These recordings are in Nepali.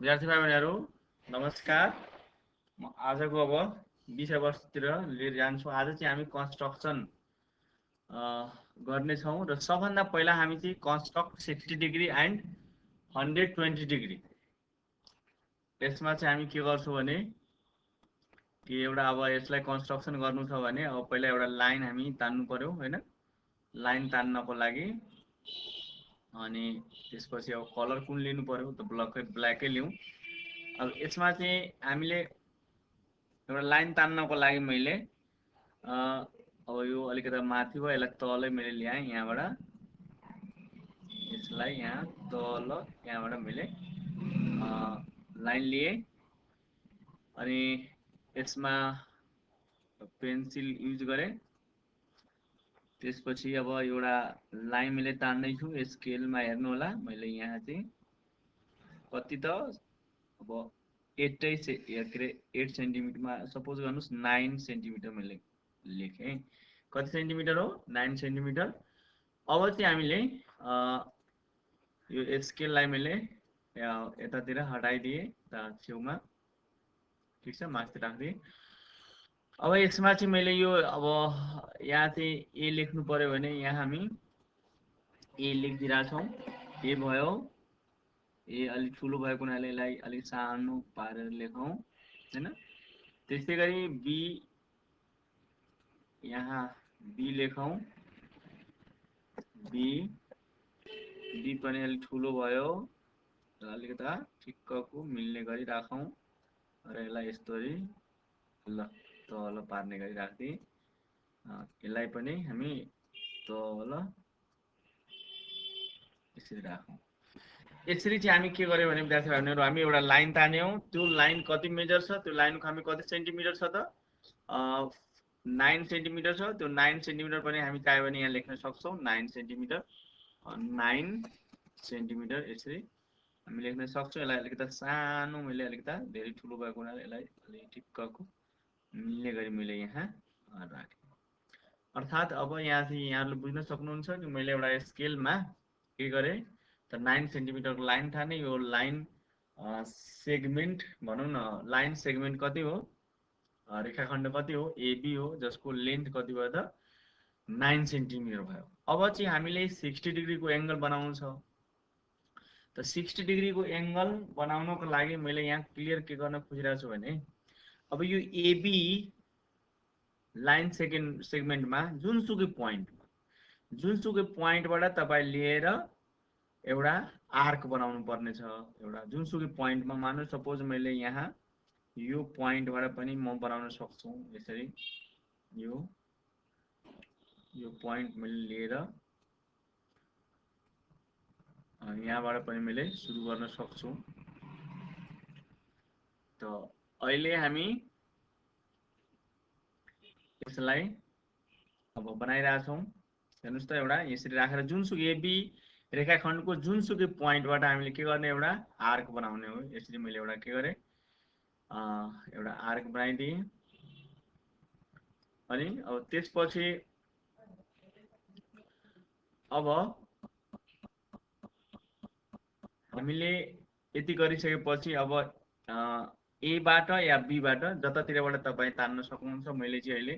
विद्यार्थी भाइ बहिनीहरू नमस्कार। म आजको अब विषयवस्तुतिर लिएर जान्छौँ। आज चाहिँ हामी कन्स्ट्रक्सन गर्नेछौँ र सबभन्दा पहिला हामी चाहिँ कन्स्ट्रक्ट 60 डिग्री एन्ड 120 डिग्री यसमा चाहिँ हामी के गर्छौँ भने कि एउटा अब यसलाई कन्स्ट्रक्सन गर्नु छ भने अब पहिला एउटा लाइन हामी तान्नु पर्यो हैन। लाइन तान्नको लागि अनि त्यसपछि अब कलर कुन लिनु पर्यो त ब्ल्याकै लिउँ। अब यसमा चाहिँ हामीले एउटा लाइन तान्नको लागि मैले अब यो अलिकति माथि भयो, यसलाई तलै मैले ल्याएँ यहाँबाट, यसलाई यहाँ तल यहाँबाट मैले लाइन लिएँ अनि यसमा पेन्सिल युज गरेँ। त्यसपछि अब एउटा लाइन मैले तान्दैछु, स्केलमा हेर्नु होला। मैले यहाँ चाहिँ कति त अब 8 सेन्टिमिटरमा सपोज गर्नुहोस् 9 सेन्टिमिटर मैले लेखेँ। कति सेन्टिमिटर हो? 9 सेन्टिमिटर। अब चाहिँ हामीले यो स्केललाई मैले यतातिर हटाइदिएँ छेउमा, ठिक छ, माथि राखिदिएँ। अब यसमा चाहिँ मैले यो अब यहाँ चाहिँ ए लेख्नु पर्यो भने यहाँ हामी ए लेखिदिरहेछौँ। ए भयो, ए अलिक ठुलो भएको हुनाले यसलाई अलिक सानो पारेर लेखौँ हैन। त्यसै गरी बी, यहाँ बी लेखौँ, बी पनि अलिक ठुलो भयो र अलिकता ठिक्कको मिल्ने गरी राखौँ र यसलाई यसरी ल तल पार्ने गरी राख्दिएँ। यसलाई पनि हामी तल यसरी राखौँ। यसरी चाहिँ हामी के गर्यौँ भने विद्यार्थी भाइहरुहरू हामी एउटा लाइन तान्यौँ। त्यो लाइन कति मेजर छ, त्यो लाइनको हामी कति सेन्टिमिटर छ त 9 सेन्टिमिटर छ। त्यो 9 सेन्टिमिटर पनि हामी चाह्यो भने यहाँ लेख्न सक्छौँ। 9 सेन्टिमिटर 9 सेन्टिमिटर यसरी हामी लेख्न सक्छौँ। यसलाई अलिकता सानो मैले अलिकता धेरै ठुलो भएको हुनाले यसलाई अलि ठिक्कको मिल्ने गरी मैले यहाँ राखेँ। अर्थात् अब यहाँ चाहिँ यहाँहरूले बुझ्न सक्नुहुन्छ कि मैले एउटा स्केलमा के गरेँ त 9 सेन्टिमिटरको लाइन ठाने। यो लाइन सेगमेन्ट भनौँ न, लाइन सेगमेन्ट कति हो, रेखाखण्ड कति हो, एबी हो, जसको लेन्थ कति भयो त 9 सेन्टिमिटर भयो। अब चाहिँ हामीले 60 डिग्रीको एङ्गल बनाउनु छ। त 60 डिग्रीको एङ्गल बनाउनको लागि मैले यहाँ क्लियर के गर्न खोजिरहेको छु भने अब यो एबी लाइन सेगमेन्टमा जुनसुकै पोइन्टबाट तपाईँ लिएर एउटा आर्क बनाउनु पर्ने छ। एउटा जुनसुकै पोइन्टमा, मान्नु सपोज मैले यहाँ यो पोइन्टबाट पनि म बनाउन सक्छु यसरी। यो पोइन्ट मैले लिएर यहाँबाट पनि मैले सुरु गर्न सक्छु। त अहिले हामी यसलाई अब बनाइरहेछौँ। हेर्नुहोस् त, एउटा यसरी राखेर जुनसुकै एबी रेखाखण्डको जुनसुकै पोइन्टबाट हामीले के गर्ने, एउटा आर्क बनाउने हो। यसरी मैले एउटा के गरेँ, एउटा आर्क बनाइदिएँ। अनि अब त्यसपछि अब हामीले यति गरिसकेपछि अब एबाट या बीबाट जतातिरबाट तपाईँ तान्न सक्नुहुन्छ। मैले चाहिँ अहिले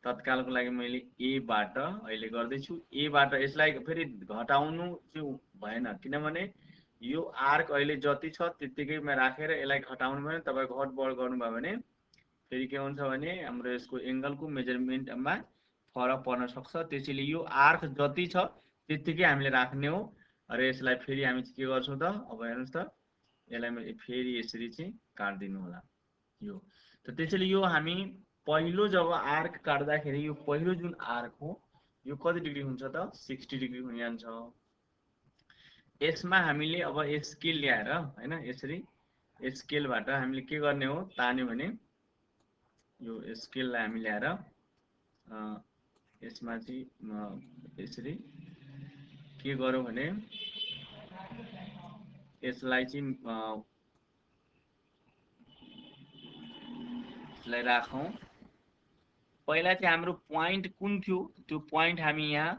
तत्कालको लागि मैले एबाट अहिले गर्दैछु। एबाट यसलाई फेरि घटाउनु चाहिँ भएन, किनभने यो आर्क अहिले जति छ त्यत्तिकैमा राखेर यसलाई घटाउनु भएन। तपाईँ घटबढ गर्नुभयो भने फेरि के हुन्छ भने हाम्रो यसको एङ्गलको मेजरमेन्टमा फरक पर्न सक्छ। त्यसैले यो आर्क जति छ त्यत्तिकै हामीले राख्ने हो। र यसलाई फेरि हामी के गर्छौँ त, अब हेर्नुहोस् त, यसलाई फेरि यसरी चाहिँ काट्दिनु होला यो। त त्यसैले यो हामी पहिलो जब आर्क काट्दाखेरि यो पहिलो जुन आर्क हो यो कति डिग्री हुन्छ त 60 डिग्री हुन जान्छ। यसमा हामीले अब स्केल ल्याएर हैन, यसरी स्केलबाट हामीले के गर्ने हो, तान्यो भने यो स्केललाई हामी ल्याएर यसमा चाहिँ यसरी के गरौँ भने यसलाई चाहिँ यसलाई राखौँ। पहिला चाहिँ हाम्रो पोइन्ट कुन थियो त्यो पोइन्ट हामी यहाँ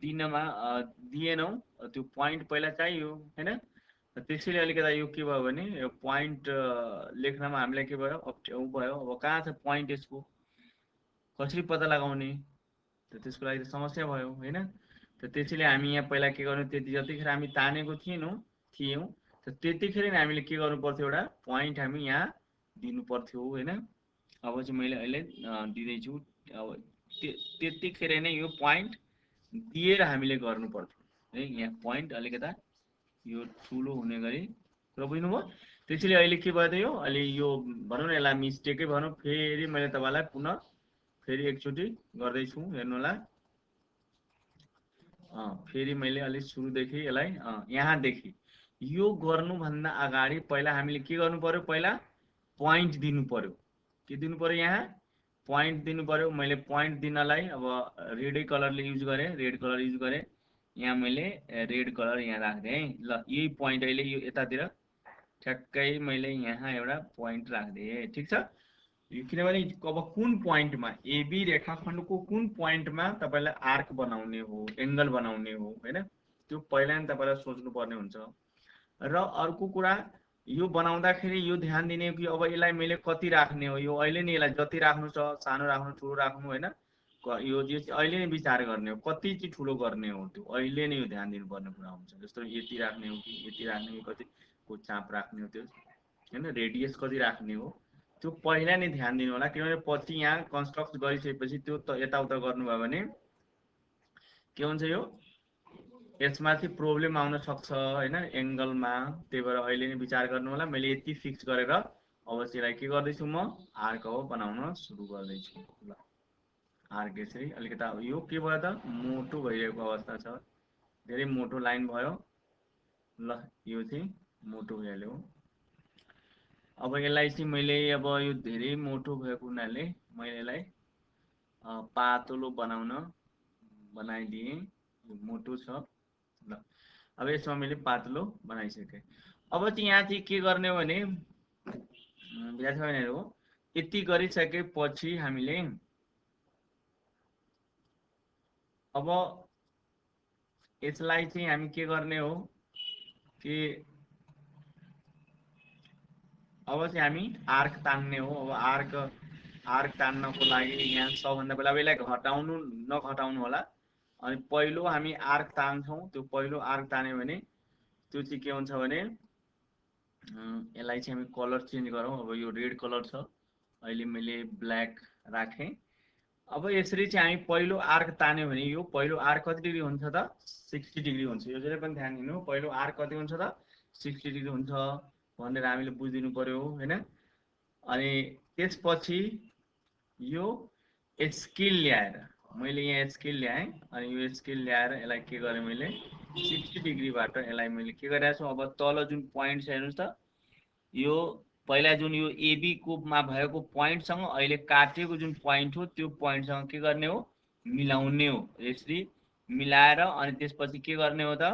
दिएनौँ। त्यो पोइन्ट पहिला चाहियो हैन। त्यसैले अलिकता यो के भयो भने यो पोइन्ट लेख्नमा हामीलाई के भयो भयो अब कहाँ छ पोइन्ट यसको कसरी पत्ता लगाउने त त्यसको लागि त समस्या भयो हैन त त्यसैले हामी यहाँ पहिला के गर्नु त्यति जतिखेर हामी तानेको थियौँ त त्यतिखेर नै हामीले के गर्नु पर्थ्यो एउटा पोइन्ट हामी यहाँ दिनु पर्थ्यो हैन अब चाहिँ मैले अहिले दिँदैछु अब त्यतिखेर नै यो पोइन्ट दिएर हामीले गर्नु पर्थ्यो है यहाँ पोइन्ट अलिकता यो ठुलो हुने गरी र बुझ्नुभयो त्यसैले अहिले के भयो त यो अहिले यो भनौँ न यसलाई मिस्टेकै भनौँ फेरि मैले तपाईँलाई पुनः फेरि एकचोटि गर्दैछु हेर्नु होला फेरि मैले अलिक सुरुदेखि यसलाई यहाँदेखि यो गर्नुभन्दा अगाडि पहिला हामीले के गर्नु पर्यो पहिला पोइन्ट दिनु पर्यो के दिनु पर्यो यहाँ पोइन्ट दिनु पर्यो मैले पोइन्ट दिनलाई अब रेडै कलरले युज गरेँ रेड कलर युज गरेँ यहाँ मैले रेड कलर यहाँ राख्दिएँ है ल यही पोइन्ट अहिले यो यतातिर ठ्याक्कै मैले यहाँ एउटा पोइन्ट राखिदिएँ ठिक छ किनभने अब कुन पोइन्टमा एबी रेखाखण्डको कुन पोइन्टमा तपाईँलाई आर्क बनाउने हो एङ्गल बनाउने हो हैन त्यो पहिला नै तपाईँलाई सोच्नुपर्ने हुन्छ र अर्को कुरा यो बनाउँदाखेरि यो ध्यान दिने हो कि अब यसलाई मैले कति राख्ने हो यो अहिले नै यसलाई जति राख्नु छ सानो राख्नु ठुलो राख्नु हैन यो अहिले नै विचार गर्ने हो कति चाहिँ ठुलो गर्ने हो त्यो अहिले नै यो ध्यान दिनुपर्ने कुरा हुन्छ जस्तो यति राख्ने हो कि यति राख्ने हो कतिको चाप राख्ने हो त्यो हैन रेडियस कति राख्ने हो त्यो पहिला नै ध्यान दिनु होला किनभने पछि यहाँ कन्स्ट्रक्ट गरिसकेपछि त्यो त यताउता गर्नुभयो भने के हुन्छ यो यसमा चाहिँ प्रब्लम आउन सक्छ हैन एङ्गलमा त्यही भएर अहिले नै विचार गर्नु होला मैले यति फिक्स गरेर अवश्य यसलाई के गर्दैछु म आर्क अब बनाउन सुरु गर्दैछु ल आर्क यसरी अलिकता यो के भयो त मोटो भइरहेको अवस्था छ धेरै मोटो लाइन भयो ल यो चाहिँ मोटो भइहाल्यो अब यसलाई चाहिँ मैले अब यो धेरै मोटो भएको हुनाले मैले यसलाई पातलो बनाइदिएँ यो मोटो छ ल अब यसमा मैले पातलो बनाइसकेँ अब चाहिँ यहाँ चाहिँ के गर्ने हो भने विद्यार्थीहरू यति गरिसकेपछि हामीले अब यसलाई चाहिँ हामी के गर्ने हो कि अब चाहिँ हामी आर्क तान्ने हो अब आर्क तान्नको लागि यहाँ सबभन्दा पहिला यसलाई नघटाउनु होला अनि पहिलो हामी आर्क तान्छौँ त्यो पहिलो आर्क तान्यो भने त्यो चाहिँ के हुन्छ भने यसलाई चाहिँ हामी कलर चेन्ज गरौँ अब यो रेड कलर छ अहिले मैले ब्ल्याक राखेँ अब यसरी चाहिँ हामी पहिलो आर्क तान्यो भने यो पहिलो आर्क कति डिग्री हुन्छ त 60 डिग्री हुन्छ यो जहिले पनि ध्यान दिनु पहिलो आर्क कति हुन्छ त 60 डिग्री हुन्छ भनेर हामीले बुझिदिनु पर्यो हैन अनि त्यसपछि यो स्केल ल्याएर मैले यहाँ स्केल ल्याएँ अनि यो स्केल ल्याएर यसलाई के गरेँ मैले 60 डिग्रीबाट यसलाई मैले के गरिरहेको छु अब तल जुन पोइन्ट छ हेर्नुहोस् त यो पहिला जुन यो एबी कोमा भएको पोइन्टसँग अहिले काटेको जुन पोइन्ट हो त्यो पोइन्टसँग के गर्ने हो मिलाउने हो यसरी मिलाएर अनि त्यसपछि के गर्ने हो त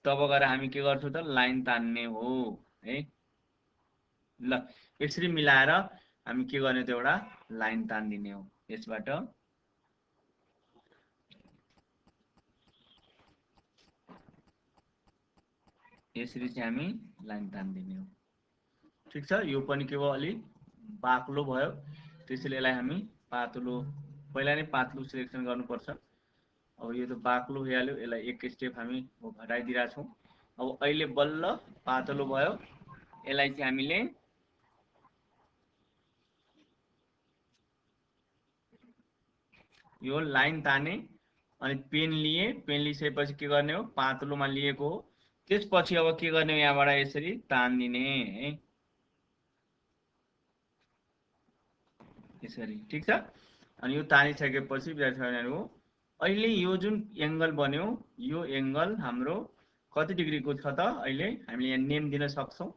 तब गएर हामी के गर्छौँ त लाइन तान्ने हो है ल यसरी मिलाएर हामी के गर्ने त एउटा लाइन तान्दिने हो यसबाट यसरी चाहिँ हामी लाइन तान्दिने हो ठीक छ यो पनि के भयो अलि बाक्लो भयो त्यसैले यसलाई हामी पातलो पहिला नै पातलो सिलेक्सन गर्नुपर्छ अब यो त बाक्लो भइहाल्यो यसलाई एक स्टेप हामी घटाइदिरहेका छौँ अब अहिले बल्ल पातलो भयो यसलाई चाहिँ हामीले यो लाइन ताने अनि पेन लिइसकेपछि के गर्ने हो पातलोमा लिएको हो त्यसपछि अब के गर्ने हो यहाँबाट यसरी तान्दिने है यसरी ठीक छ अनि यो तानिसकेपछि विद्यार्थीहरू अहिले यो जुन एङ्गल बन्यो यो एङ्गल हाम्रो कति डिग्रीको छ त अहिले हामीले यहाँ नेम दिन सक्छौँ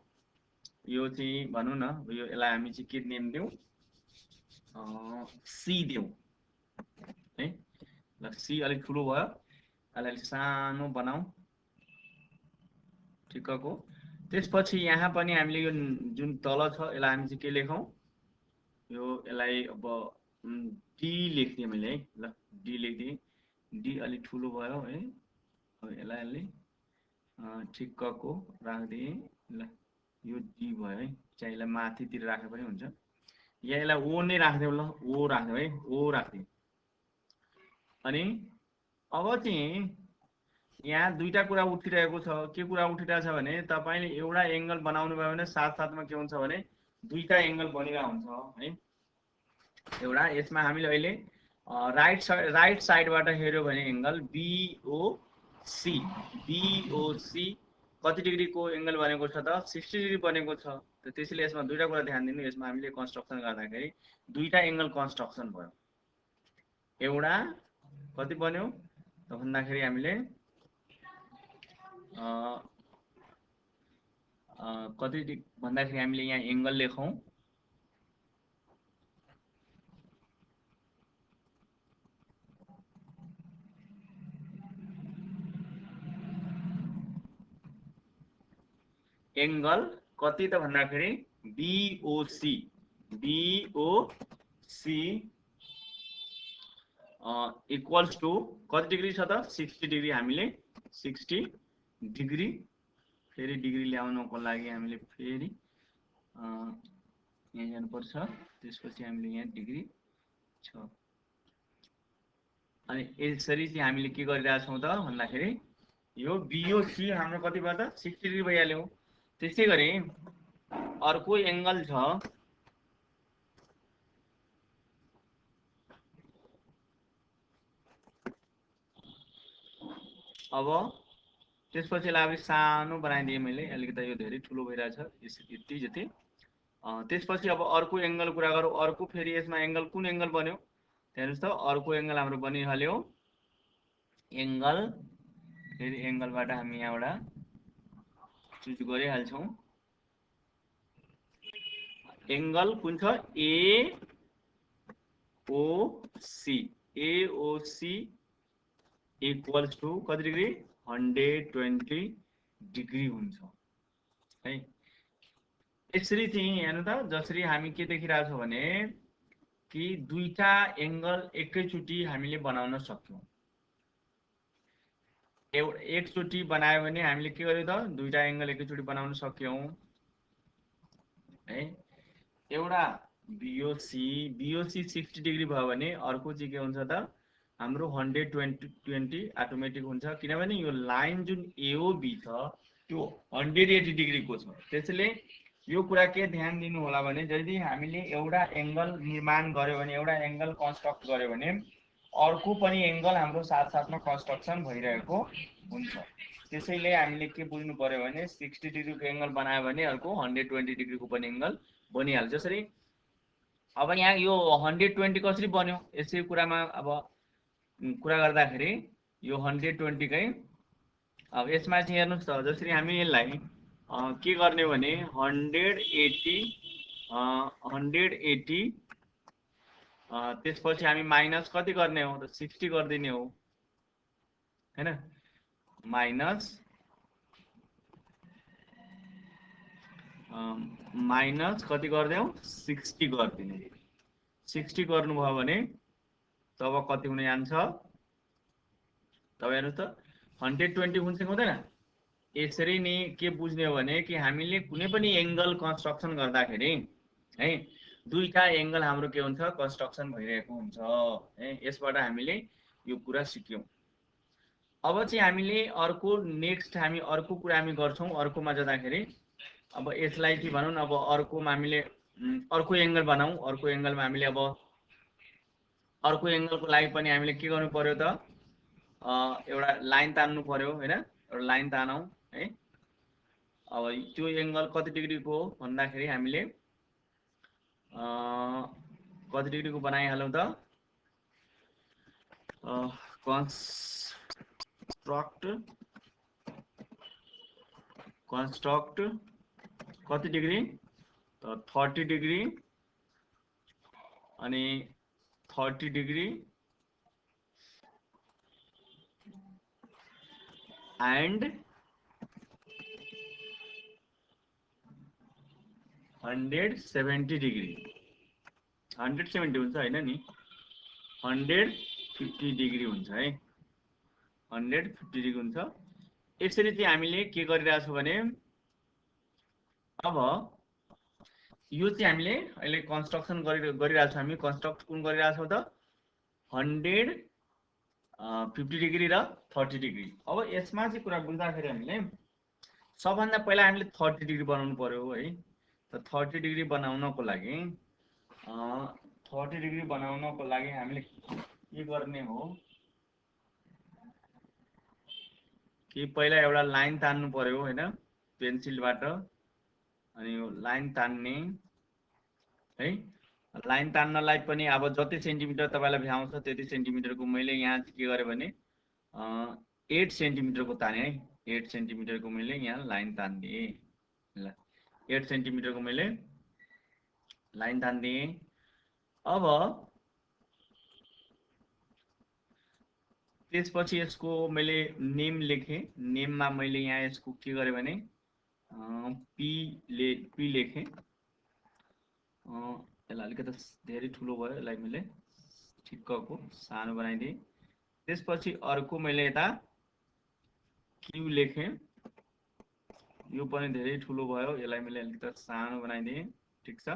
यो चाहिँ भनौँ न यो यसलाई हामी चाहिँ के नेम दिउँ सी दिउँ है ल सी अलिक ठुलो भयो यसलाई अलिक सानो बनाऊ ठिक्कको त्यसपछि यहाँ पनि हामीले यो जुन तल छ यसलाई हामी चाहिँ के लेखौँ यो यसलाई अब डी लेख्दिएँ मैले है ल डी लेखिदिएँ डी अलिक ठुलो भयो है अब यसलाई अलि ठिक्कको राखिदिएँ ल। यो डी भयो है, चाहिँ यसलाई माथितिर राखे पनि हुन्छ, या यसलाई ओ नै राखिदेऊ ल, ओ राख्देऊ है, ओ राखिदिउँ। अनि अब चाहिँ यहाँ दुईटा कुरा उठिरहेको छ। के कुरा उठिरहेको छ भने तपाईँले एउटा एङ्गल बनाउनु भयो भने साथसाथमा के हुन्छ भने दुईटा एङ्गल बनिरहेको हुन्छ है। एउटा यसमा हामीले अहिले राइट साइडबाट हेऱ्यो भने एङ्गल बिओसी, बिओसी कति डिग्रीको एङ्गल बनेको छ त 60 डिग्री बनेको छ। त्यसैले यसमा दुईटा कुरा ध्यान दिनु। यसमा हामीले कन्स्ट्रक्सन गर्दाखेरि दुईटा एङ्गल कन्स्ट्रक्सन भयो। एउटा कति बन्यो त भन्दाखेरि हामीले कति भन्दाखेरि हामीले यहाँ एङ्गल लेखौँ, एङ्गल कति त भन्दाखेरि बिओसी, बिओसी इक्वल्स टु कति डिग्री छ त 60 डिग्री। हामीले 60 डिग्री फेरि डिग्री ल्याउनको लागि हामीले फेरि यहाँ जानुपर्छ। त्यसपछि हामीले यहाँ डिग्री छ। अनि यसरी चाहिँ हामीले के गरिरहेछौँ त भन्दाखेरि यो बिओसी हाम्रो कतिबाट 60 डिग्री भइहाल्यो। त्यसै गरी अर्को एङ्गल छ अब त्यसपछि अब सानो बनाइदिएँ मैले, अलिकति यो धेरै ठुलो भइरहेछ यति जति। त्यसपछि अब अर्को एङ्गल कुरा गरौँ। अर्को फेरि यसमा एङ्गल कुन एङ्गल बन्यो हेर्नुहोस् त, अर्को एङ्गल हाम्रो बनिहाल्यो एङ्गल। फेरि एङ्गलबाट हामी यहाँबाट चुज गरिहाल्छौँ। एङ्गल कुन छ एओसी, एओसी इक्वल्स टु कति डिग्री 120 डिग्री हुन्छ है। यसरी चाहिँ हेर्नु त, जसरी हामी के देखिरहेछौँ भने कि दुईटा एङ्गल एकैचोटि हामीले बनाउन सक्छौँ। एकचोटि बनायो भने हामीले के गर्यौँ त दुईटा एङ्गल एकैचोटि बनाउन सक्यौँ है। एउटा बिओसी 60 डिग्री भयो भने अर्को चाहिँ के हुन्छ त हाम्रो 120 अटोमेटिक हुन्छ, किनभने यो लाइन जुन एओबी छ त्यो 180 डिग्रीको छ। त्यसैले यो कुरा के ध्यान दिनु होला भने यदि हामीले एउटा एङ्गल निर्माण गर्यो भने, एउटा एङ्गल कन्स्ट्रक्ट गर्यो भने अर्को पनि एङ्गल हाम्रो साथसाथमा कन्स्ट्रक्सन भइरहेको हुन्छ। त्यसैले हामीले के बुझ्नु पर्यो भने 60 डिग्रीको एङ्गल बनायो भने अर्को 120 डिग्रीको पनि एङ्गल बनिहाल्छ। जसरी अब यहाँ यो 120 कसरी बन्यो यसै कुरामा अब कुरा गर्दाखेरि यो 120 कै अब यसमा चाहिँ हेर्नुहोस् त, जसरी हामी यसलाई के गर्ने भने 180 त्यसपछि हामी माइनस कति गर्ने हो त 60 गरिदिने हो हैन, माइनस कति गरिदेऊ 60 गरिदिने। 60 गर्नुभयो भने तब कति हुन जान्छ तब हेर्नुहोस् त 120 हुन्छ कि हुँदैन। यसरी नै के बुझ्ने हो भने कि हामीले कुनै पनि एङ्गल कन्स्ट्रक्सन गर्दाखेरि है दुईटा एङ्गल हाम्रो के हुन्छ कन्स्ट्रक्सन भइरहेको हुन्छ है। यसबाट हामीले यो कुरा सिक्यौँ। अब चाहिँ हामीले अर्को नेक्स्ट हामी अर्को कुरा हामी गर्छौँ। अर्कोमा जाँदाखेरि अब यसलाई के भनौँ न, अब अर्कोमा हामीले अर्को एङ्गल बनाऊँ। अर्को एङ्गलमा हामीले अब अर्को एङ्गलको लागि पनि हामीले के गर्नु पर्यो त एउटा लाइन तान्नु पर्यो हैन, एउटा लाइन तानौँ है। अब त्यो एङ्गल कति डिग्रीको हो भन्दाखेरि हामीले कति डिग्रीको बनाइहालौँ त कन्स्ट्रक्ट कति डिग्री त 30 डिग्री अनि 30 डिग्री एन्ड 170 डिग्री। 170 हुन्छ हैन नि, 150 डिग्री हुन्छ है, 150 डिग्री हुन्छ। यसरी चाहिँ हामीले के गरिरहेको छौँ भने अब यो चाहिँ हामीले अहिले कन्स्ट्रक्सन गरिरहेको छौँ। हामी कन्स्ट्रक्ट कुन गरिरहेको छौँ त 150 डिग्री र 30 डिग्री। अब यसमा चाहिँ कुरा बुझ्दाखेरि हामीले सबभन्दा पहिला हामीले 30 डिग्री बनाउनु पर्यो है। त 30 डिग्री बनाउनको लागि 30 डिग्री बनाउनको लागि हामीले के गर्ने हो कि पहिला एउटा लाइन तान्नु पर्यो हैन, पेन्सिलबाट। अनि यो लाइन तान्ने है। लाइन तान्नलाई पनि अब जति सेन्टिमिटर तपाईलाई भ्याउँछ त्यति सेन्टिमिटरको मैले यहाँ के गरेँ भने 8 सेन्टिमिटरको ताने है। 8 सेन्टिमिटरको मैले यहाँ लाइन तान्दिएँ। ल 8 सेन्टिमिटरको मैले लाइन तान्दिएँ। अब त्यसपछि यसको मैले नेम लेखेँ। नेममा मैले यहाँ यसको के गरेँ भने पी लेखेँ। यसलाई अलिकति धेरै ठुलो भयो, यसलाई मैले ठिक्कको सानो बनाइदिएँ। त्यसपछि अर्को मैले यता क्यू लेखेँ। यो पनि धेरै ठुलो भयो, यसलाई मैले अलिकति सानो बनाइदिएँ। ठिक छ।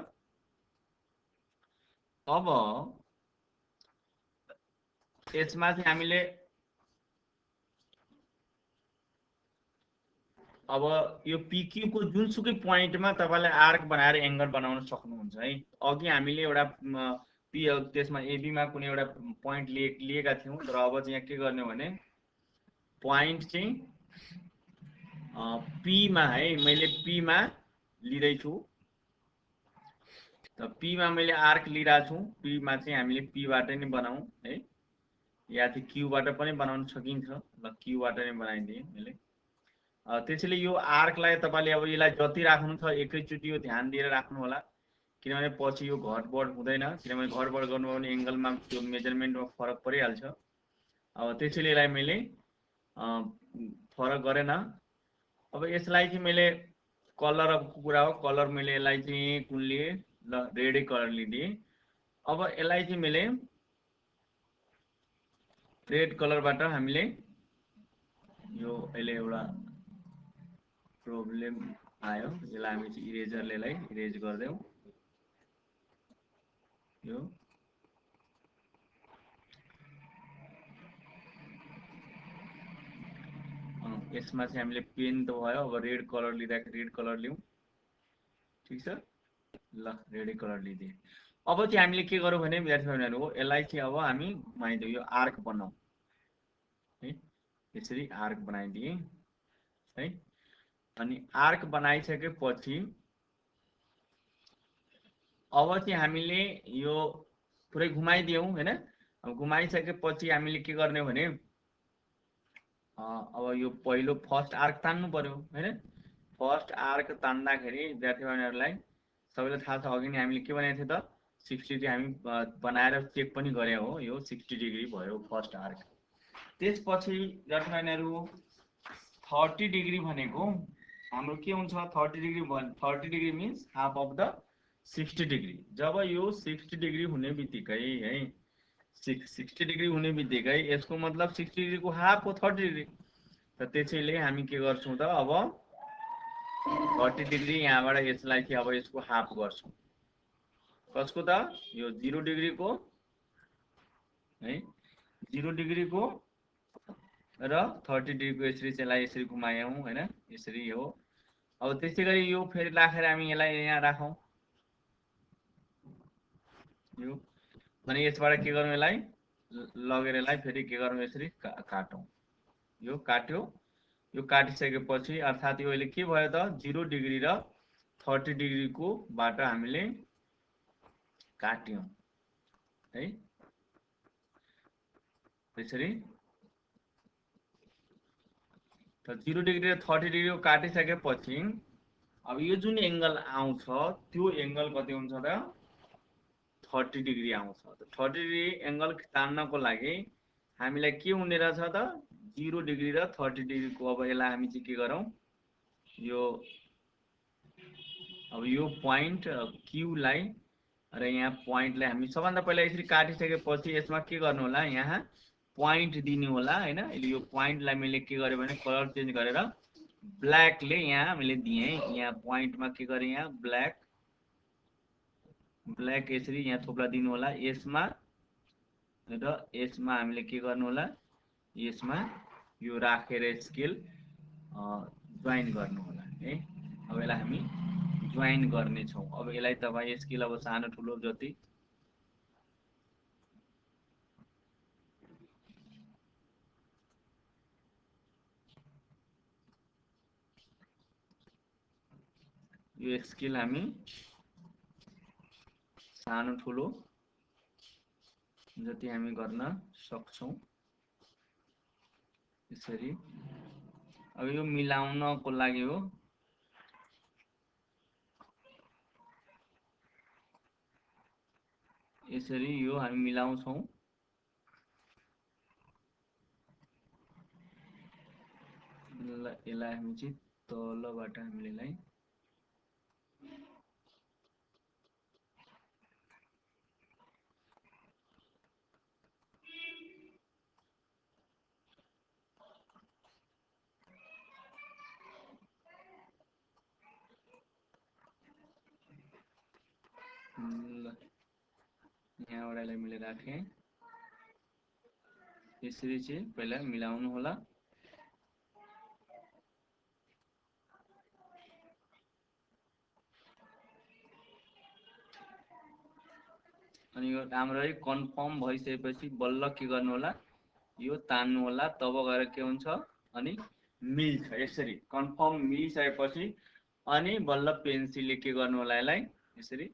अब यसमा चाहिँ हामीले अब यो PQ को जुनसुकै पोइन्टमा तपाईले आर्क बनाएर एंगल बनाउन सक्नुहुन्छ है। अघि हामीले एउटा त्यसमा AB मा कुनै एउटा पोइन्ट लिएका थियौं, तर अब चाहिँ यहाँ के गर्ने भने पोइन्ट चाहिँ P मा है, मैले P मा लिदै छु। त P मा मैले आर्क लिइरहेको छु। P मा चाहिँ हामीले P बाट नै बनाऊ है, या चाहिँ Q बाट पनि बनाउन सकिन्छ। ल Q बाट नै बनाइदिएँ मैले। त्यसैले यो आर्कलाई तपाईले अब यसलाई जति राख्नु छ एकैचोटी यो ध्यान दिएर राख्नु होला, किनभने पछि यो घटबढ हुँदैन। किनभने घटबढ गर्नु भने एंगलमा त्यो मेजरमेन्टमा फरक परिहाल्छ। अब त्यसैले यसलाई मैले फरक गरेन। अब यसलाई चाहिँ मैले कलरको कुरा हो, कलर मैले यसलाई चाहिँ कुन लिए, ल रेडै कलर लिदिए। अब यसलाई चाहिँ मैले रेड कलरबाट हामीले यो अहिले एउटा प्रब्लम आयो, यसलाई हामी चाहिँ इरेजरले यसलाई इरेज गर्दैछौँ। यो यसमा चाहिँ हामीले पेन त भयो, अब रेड कलर लिँदाखेरि रेड कलर लिउँ। ठीक छ। ल रेड कलर लिदिए। अब चाहिँ हामीले के गरौँ भने विद्यार्थीहरुहरू हो, यसलाई चाहिँ अब हामी घुमाइदिउँ, यो आर्क बनाऊ है। यसरी आर्क बनाइदिए है। अनि आर्क बनाइसकेपछि अब चाहिँ हामीले यो पुरै घुमाइदियौँ हैन। अब घुमाइसकेपछि हामीले के गर्ने भने अब यो पहिलो फर्स्ट आर्क तान्नु पर्यो हैन। फर्स्ट आर्क तान्दाखेरि विद्यार्थीहरुलाई सबैलाई थाहा छ, अघि नै हामीले के भनेको थियो त 60 डिग्री हामी बनाएर चेक पनि गरे हो। यो 60 डिग्री भयो फर्स्ट आर्क। त्यसपछि विद्यार्थीहरु 30 डिग्री भनेको हाम्रो के हुन्छ, 30 degree means half of the 60 degree. जब यो 60 डिग्री हुने बित्तिकै है, 60 डिग्री हुने बित्तिकै यसको मतलब 60 डिग्री को हाफ हो 30 डिग्री। त त्यसैले हामी के गर्छौं त, अब 30 डिग्री यहाँबाट यसलाई चाहिँ अब यसको हाफ गर्छौं। कसको त, यो 0 डिग्री को है, 0 डिग्री को र 30 डिग्री को यसरी चाहिँ यसरी घुमायौं हैन, यसरी हो। अब त्यसैगरी यो फेरि राखेर हामी यसलाई यहाँ राखौं। यो अनि यसबाट के गरौँ, यसलाई लगेर यसलाई फेरि के गरौँ, यसरी काटौं। यो काट्यो। यो काटिसकेपछि अर्थात् यो अहिले के भयो त 0 डिग्री र 30 डिग्री को बाट हामीले काट्यौं है। त्यसरी त 0 डिग्री र 30 डिग्री को काटिसकेपछि अब यो जुन एंगल आउँछ त्यो एंगल कति हुन्छ त 30 डिग्री आउँछ। त 30 डिग्री एंगल तान्नको लागि हामीलाई के हुने रहेछ त 0 डिग्री र 30 डिग्री को अब यसलाई हामी चाहिँ के गरौँ, यो अब यो पोइन्ट क्यू लाई र यहाँ पोइन्टलाई हामी सबभन्दा पहिला यसरी काटिसकेपछि यसमा के गर्नु होला, यहाँ पोइन्ट दिनु होला हैन। यो पोइन्टलाई मैले के गरे भने कलर चेन्ज गरेर ब्ल्याकले यहाँ मैले दिएँ। यहाँ पोइन्टमा के गरे, यहाँ ब्ल्याक यसरी यहाँ थोप्ला दिनु होला यसमा, र यसमा हामीले के गर्नु होला, यसमा यो राखेर स्केल जोइन गर्नु होला है। अब यसलाई हामी जोइन गर्ने छौं। अब यसलाई तपाईं स्केल अब सानो ठुलो जति यो स्केल हामी सानो ठुलो जति हामी गर्न सक्छौं यसरी। अब यो मिलाउनको लागि हो, यसरी यो हामी मिलाउँछौं। यसलाई हामी चाहिँ तलबाट हामीले यसलाई यहाँबाट यसलाई मैले राखेँ। यसरी चाहिँ पहिला मिलाउनु होला। अनि यो राम्ररी कन्फर्म भइसकेपछि बल्ल के गर्नु होला, यो तान्नु होला, तब गएर के हुन्छ अनि मिल्छ। यसरी कन्फर्म मिलिसकेपछि अनि बल्ल पेन्सिलले के गर्नु होला, यसलाई यसरी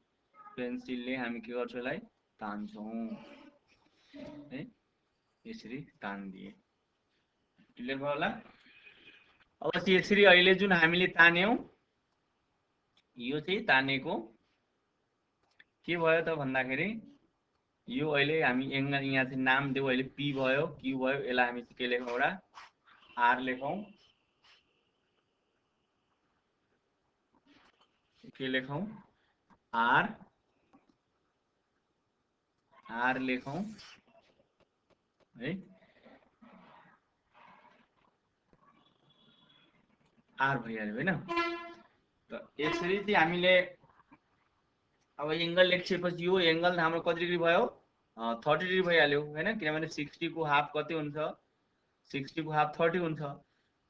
पेन्सिलले हामी के गर्छौं, यसलाई तान्छौं है। यसरी तान्दिए क्लियर भयो होला। अब चाहिँ यसरी अहिले जुन हामीले तान्यौं, यो चाहिँ तानेको के भयो त भन्दाखेरि यो अहिले हामी एंगल यहाँ चाहिँ नाम देऊ, अहिले पी भयो, क्यू भयो। यसलाई हामी के लेखौं, एउटा आर लेखौं, के लेखौं, आर लेखौं है। आर भइहाल्यो हैन। त यसरी चाहिँ हामीले अब एंगल लेखिसकेपछि यो एंगल हाम्रो कति डिग्री भयो, 30 डिग्री भइहाल्यो हैन। किनभने 60 को हाफ कति हुन्छ, 60 को हाफ 30 हुन्छ।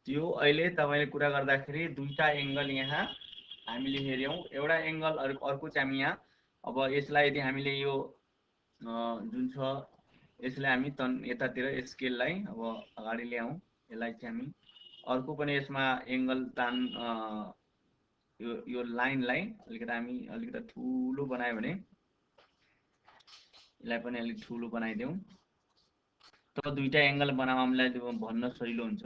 त्यो अहिले तपाईले कुरा गर्दाखेरि दुईटा एंगल यहाँ हामीले हेर्यौं। एउटा एंगल अर्को चाहिँ हामी यहाँ, अब यसलाई यदि हामीले यो जुन छ यसलाई हामी यतातिर स्केललाई अब अगाडि ल्याउँ, यसलाई चाहिँ हामी अर्को पनि यसमा एंगल यो लाइनलाई अलिकति हामी अलिकति ठुलो बनायो भने यसलाई पनि अलिक ठुलो बनाइदेऊ, तब दुईटा एंगल बनाउन हामीलाई भन्न सजिलो हुन्छ।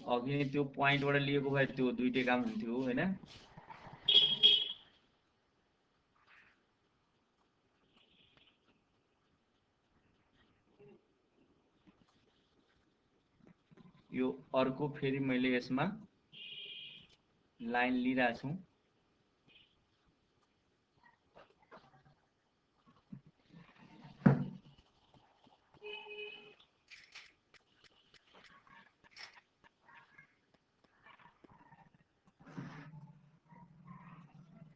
अघि त्यो पोइन्टबाट लिएको भए त्यो दुईटै काम हुन्थ्यो हैन। यो अर्को फेरि मैले यसमा लाइन लिइरहेको छु।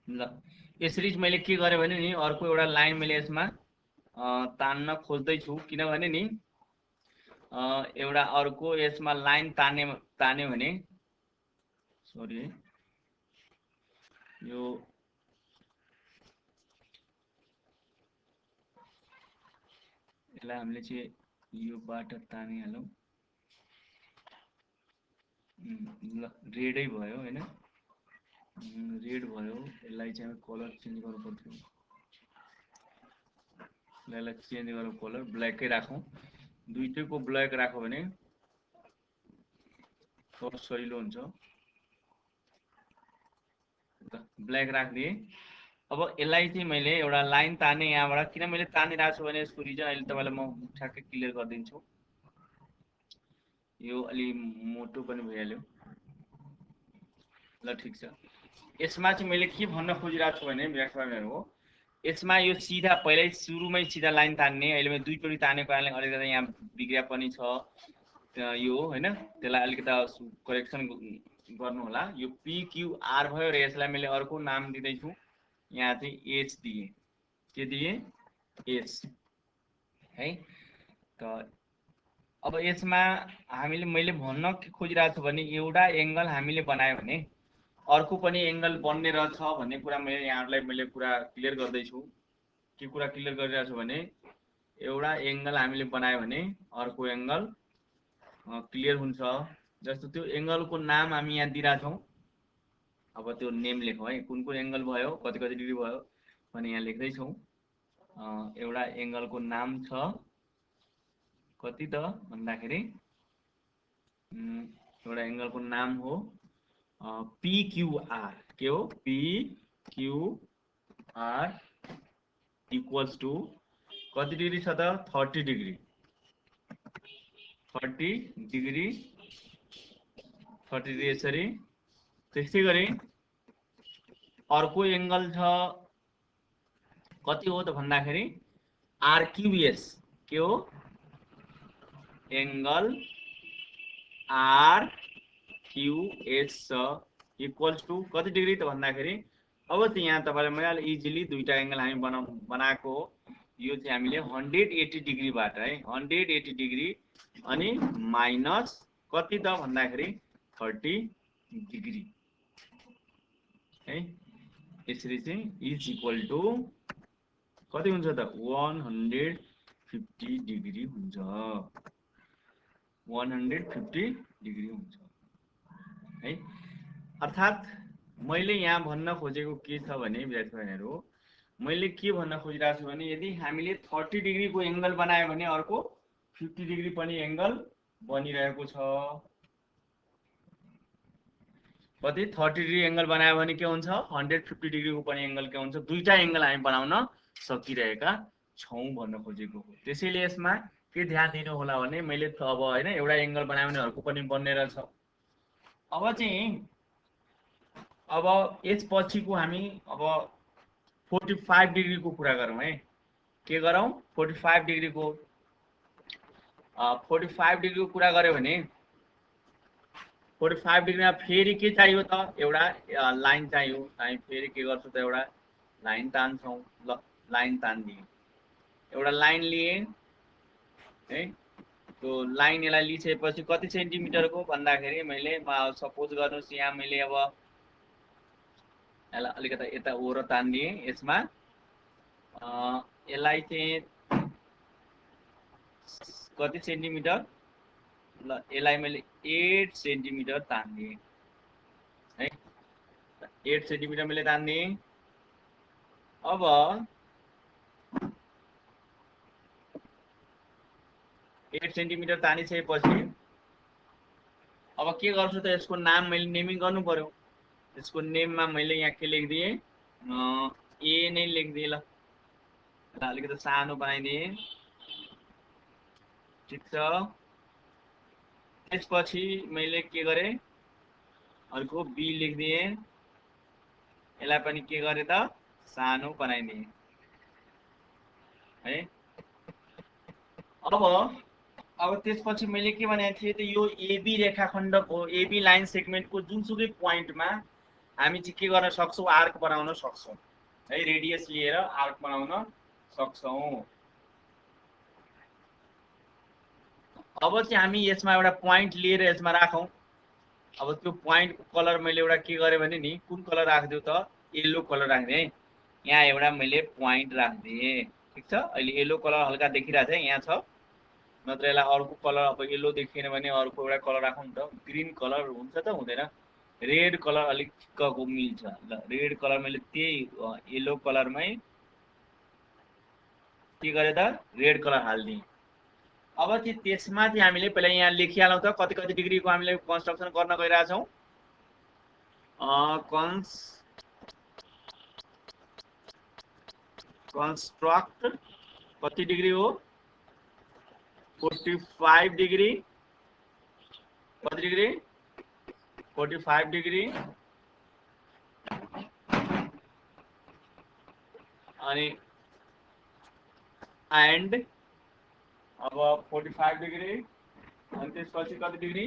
ल यसरी मैले के गरे भने नि अर्को एउटा लाइन मैले यसमा तान्न खोज्दै छु। किनभने नि एउटा अर्को यसमा लाइन तान्यो भने सरी यो यसलाई हामीले चाहिँ यो बाट तानिहालौं। ल रेडै भयो हैन, रेड भयो। यसलाई चाहिँ कलर चेन्ज गर्नु पर्छ। यसलाई चेन्ज गरौँ, कलर ब्ल्याकै राखौं। दुईटैको ब्ल्याक राख्यो भने थोरै सजिलो हुन्छ। ब्ल्याक राखिदिए। अब यसलाई चाहिँ मैले एउटा लाइन ताने यहाँबाट। किन मैले तानिरहेको छु भने यसको रिजन अहिले तपाईलाई म ठ्याक्कै क्लियर गरिदिन्छु। यो अलि मोटो पनि भइहाल्यो। ल ठीक छ। यसमा चाहिँ मैले के भन्न खोजिरहेको छु भने व्याख्यानहरु हो, यसमा यो सिधा पहिल्यै सुरुमै सिधा लाइन तान्ने, अहिले मैले दुईचोटि तानेको कारणले अलिकति यहाँ बिग्रिया पनि छ यो हैन, त्यसलाई अलिकति करेक्सन गर्नु होला। यो PQR भयो र यसलाई मैले अर्को नाम दिँदैछु, यहाँ चाहिँ एच दिए, के दिए एच है। त अब यसमा हामीले मैले भन्न के खोजिरहेको छु भने एउटा एङ्गल हामीले बनायो भने अर्को पनि एङ्गल बन्ने रहेछ भन्ने कुरा मैले यहाँहरूलाई मैले कुरा क्लियर गर्दैछु। के कुरा क्लियर गरिरहेको छु भने एउटा एङ्गल हामीले बनायो भने अर्को एङ्गल क्लियर हुन्छ। जस्तो त्यो एङ्गलको नाम हामी यहाँ दिइरहेछौँ। अब त्यो नेम लेखौँ है, कुन कुन एङ्गल भयो, कति कति डिग्री भयो भने यहाँ लेख्दैछौँ। एउटा एङ्गलको नाम छ कति त भन्दाखेरि एउटा एङ्गलको नाम हो PQR। के हो PQR इक्वल्स टु कति डिग्री छ त 30 डिग्री 30 डिग्री यसरी। त्यस्तै गरी अर्को एङ्गल छ कति हो त भन्दाखेरि RQS। के हो एङ्गल RQS इक्वल्स टु कति डिग्री त भन्दाखेरि अब चाहिँ यहाँ तपाईलाई मैले इजिली दुईटा एङ्गल हामी बनाएको हो। यो चाहिँ हामीले 180 डिग्रीबाट है 180 डिग्री अनि माइनस कति त भन्दाखेरि 30 डिग्री है। यसरी चाहिँ इज इक्वल टु कति हुन्छ त 150 डिग्री हुन्छ, 150 डिग्री हुन्छ है। अर्थात् मैले यहाँ भन्न खोजेको के छ भने विद्यार्थी बहिनीहरू, मैले के भन्न खोजिरहेको छु भने यदि हामीले 30 डिग्रीको एङ्गल बनायो भने अर्को 50 डिग्री पनि एङ्गल बनिरहेको छ। कति 30 डिग्री एङ्गल बनायो भने के हुन्छ 150 डिग्रीको पनि एङ्गल के हुन्छ, दुईटा एङ्गल हामी बनाउन सकिरहेका छौँ भन्न खोजेको हो। त्यसैले यसमा के ध्यान दिनु होला भने मैले अब हैन एउटा एङ्गल बनायो भने अर्को पनि बन्ने रहेछ। अब चाहिँ अब यसपछिको हामी अब 45 डिग्रीको कुरा गरौँ है। के गरौँ 45 डिग्रीको 45 डिग्रीको कुरा गर्यो भने 45 डिग्रीमा फेरि के चाहियो त एउटा लाइन चाहियो। हामी फेरि के गर्छौँ त एउटा लाइन तान्छौँ। ल लाइन तानिदिएँ, एउटा लाइन लिए है। त्यो लाइन यसलाई लिइसकेपछि कति सेन्टिमिटरको भन्दाखेरि मैले सपोज गर्नुहोस् यहाँ मैले अब यसलाई अलिकति यता ओर तानिदिएँ। यसमा यसलाई चाहिँ कति सेन्टिमिटर, ल यसलाई मैले 8 सेन्टिमिटर तानिदिएँ है। 8 सेन्टिमिटर मैले तानिदिएँ। अब 8 सेन्टिमिटर तानिसकेपछि अब के गर्छु त यसको नाम मैले नेमिङ गर्नु पर्यो। यसको नेममा मैले यहाँ के लेखिदिएँ ए नै लेखिदिएँ। ल अलिकति सानो बनाइदिएँ, ठिक छ। त्यसपछि मैले के गरेँ अर्को बी लेखिदिएँ, यसलाई पनि के गरेँ त सानो बनाइदिएँ है। अब त्यसपछि मैले के भनेको थिएँ त यो एबी रेखाखण्डको एबी लाइन सेगमेन्टको जुनसुकै पोइन्टमा हामी चाहिँ के गर्न सक्छौँ आर्क बनाउन सक्छौँ है। रेडियस लिएर आर्क बनाउन सक्छौँ। अब चाहिँ हामी यसमा एउटा पोइन्ट लिएर यसमा राखौँ। अब त्यो पोइन्टको कलर मैले एउटा के गरेँ भने नि कुन कलर राखिदिउँ त येलो कलर राखिदिएँ। यहाँ एउटा मैले पोइन्ट राखिदिएँ, ठिक छ। अहिले येलो कलर हल्का देखिरहेको छ यहाँ छ, नत्र यसलाई अर्को कलर अब येलो देखिएन भने अर्को एउटा कलर राखौँ नि त। ग्रिन कलर हुन्छ त हुँदैन, रेड कलर अलिक ठिक्कको मिल्छ। ल रेड कलर मैले त्यही येलो कलरमै के गरेँ त रेड कलर हालिदिएँ। अब चाहिँ त्यसमा चाहिँ हामीले पहिला यहाँ लेखिहालौँ त कति कति डिग्रीको हामीले कन्स्ट्रक्सन गर्न गइरहेछौँ। कन्स्ट्रक्ट कति डिग्री हो 45 डिग्री, कति डिग्री 45 डिग्री अनि एन्ड अब 45 डिग्री अनि त्यसपछि कति डिग्री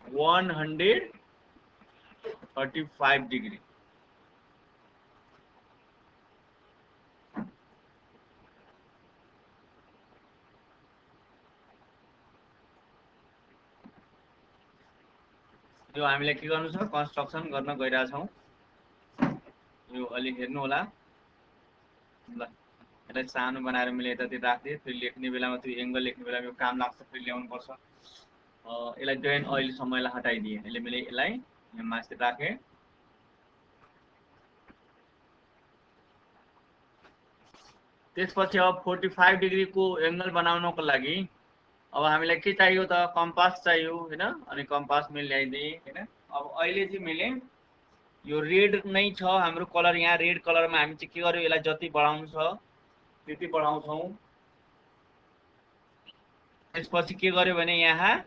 135 डिग्री। यो हामीले के गर्नु छ कन्स्ट्रक्सन गर्न गइरा छौं। यो अलि हेर्नु होला ल यसलाई सानो बनाएर मैले यतातिर राख्दिए फेरि लेख्ने बेलामा त्यो एंगल लेख्ने बेलामा यो काम लाग्छ फेरि ल्याउनु पर्छ। यसलाई जोइन अहिले समयलाई हटाइदिए यसले मैले यसलाई यहाँ माथि राखे। त्यसपछि अब 45 डिग्री को एंगल बनाउनको लागि अब हामीलाई के चाहियो त कम्पास चाहियो हैन अनि कम्पास मैले ल्याइदिए हैन। अब अहिले चाहिँ मैले यो रेड नै छ हाम्रो कलर यहाँ रेड कलरमा हामी चाहिँ के गर्यो यसलाई जति बढाउनु छ त्यति बढाउँछौं। त्यसपछि के गर्यो भने यहाँ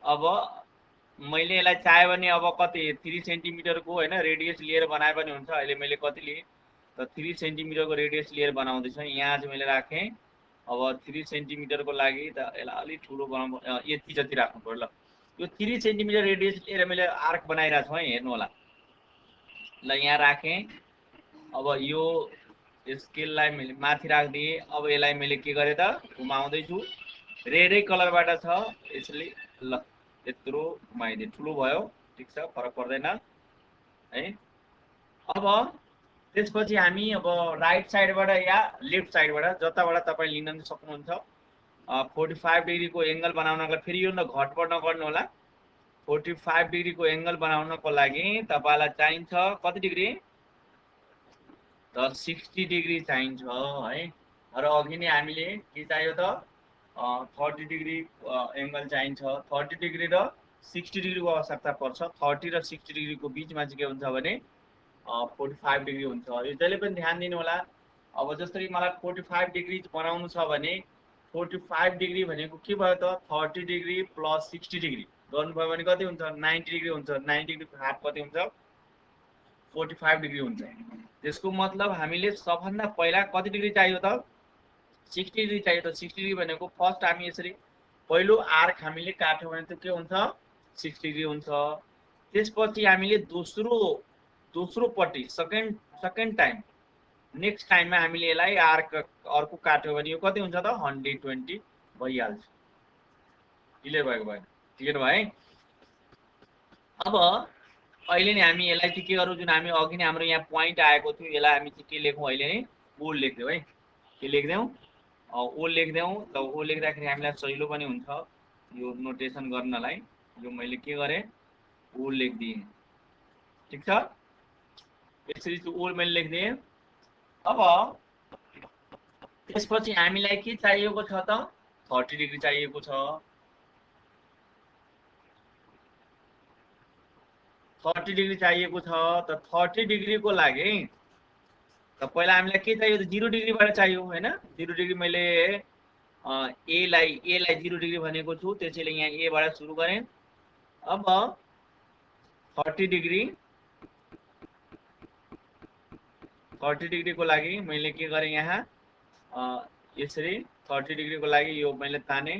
अब मैले यसलाई चाहे भने अब कति 3 सेन्टिमिटर को हैन रेडियस लिएर बनाए पनि हुन्छ। अहिले मैले कति लिए त 3 सेन्टिमिटर को रेडियस लिएर बनाउँदै छु। यहाँ चाहिँ मैले राखे अब 3 सेन्टिमिटर को लागि त यसलाई अलि ठुलो बनाउनु यति जति राख्नु पर्यो ल। यो 3 सेन्टिमिटर रेडियस लिएर मैले आर्क बनाइरा छु है हेर्नु होला ल। यहाँ राखे अब यो स्केललाई मैले माथि राख्दिए। अब यसलाई मैले के गरे त घुमाउँदै छु रेडै कलरबाट छ यसले ल यत्रो घुमाइदिए ठुलो भयो ठीक छ फरक पर्दैन है। अब त्यसपछि हामी अब राइट साइडबाट या लेफ्ट साइडबाट जताबाट तपाईं लिन सक्नुहुन्छ 45 डिग्री को एंगल बनाउनको लागि फेरि यो न घटबड नगर्नु होला। 45 डिग्री को एंगल बनाउनको लागि तपाईलाई चाहिन्छ कति डिग्री त 60 डिग्री चाहिन्छ है। र अघि नै हामीले के चाहियो त 30 डिग्री एंगल चाहिन्छ। 30 डिग्री र 60 डिग्री को आवश्यकता पर्छ। 30 र 60 डिग्री को बीचमा चाहिँ के हुन्छ भने 45 डिग्री हुन्छ। यो जहिले पनि ध्यान दिनु होला। अब जसरी मलाई 45 डिग्री बनाउनु छ भने 45 डिग्री भनेको के भयो त 30 डिग्री प्लस 60 डिग्री गर्नुभयो भने कति हुन्छ 90 डिग्री हुन्छ। 90 डिग्री को हाफ कति हुन्छ 45 डिग्री हुन्छ। त्यसको मतलब हामीले सबभन्दा पहिला कति डिग्री चाहियो त 60 डिग्री चाहियो। त 60 डिग्री भनेको फर्स्ट हामी यसरी पहिलो आर्क हामीले काट्यौं भने त्यो के हुन्छ 60 डिग्री हुन्छ। त्यसपछि हामीले दोस्रो पट्टि सेकेन्ड टाइम नेक्स्ट टाइममा हामीले यसलाई आर्क अर्को काट्यौं भने यो कति हुन्छ त 120 भइहाल्छ। क्लियर भएको भयो क्लियर भयो है। अब अहिले नै हामी यसलाई चाहिँ के गरौँ जुन हामी अघि नै हाम्रो यहाँ पोइन्ट आएको थियो यसलाई हामी चाहिँ के लेखौँ अहिले नै ओ लेख्दियौ है। के लेख्दियौ ओ लेख्दियौ त ओ लेख्दाखेरि हामीलाई सजिलो पनि हुन्छ यो नोटेसन गर्नलाई। यो मैले के गरे ओ लेख्दिए ठीक छ। यसरी चाहिँ ओ मैले लेख्दिए। अब त्यसपछि हामीलाई के चाहिएको छ त 30 डिग्री चाहिएको छ। 30 डिग्री चाहिएको छ त 30 डिग्री को लागि त पहिला हामीलाई के चाहियो त 0 डिग्रीबाट चाहियो हैन। 0 डिग्री मैले ए लाई 0 डिग्री भनेको छु त्यसैले यहाँ ए बाट सुरु गरे। अब 30 डिग्री को लागि मैले के गरे यहाँ यसरी 30 डिग्री को लागि यो मैले ताने।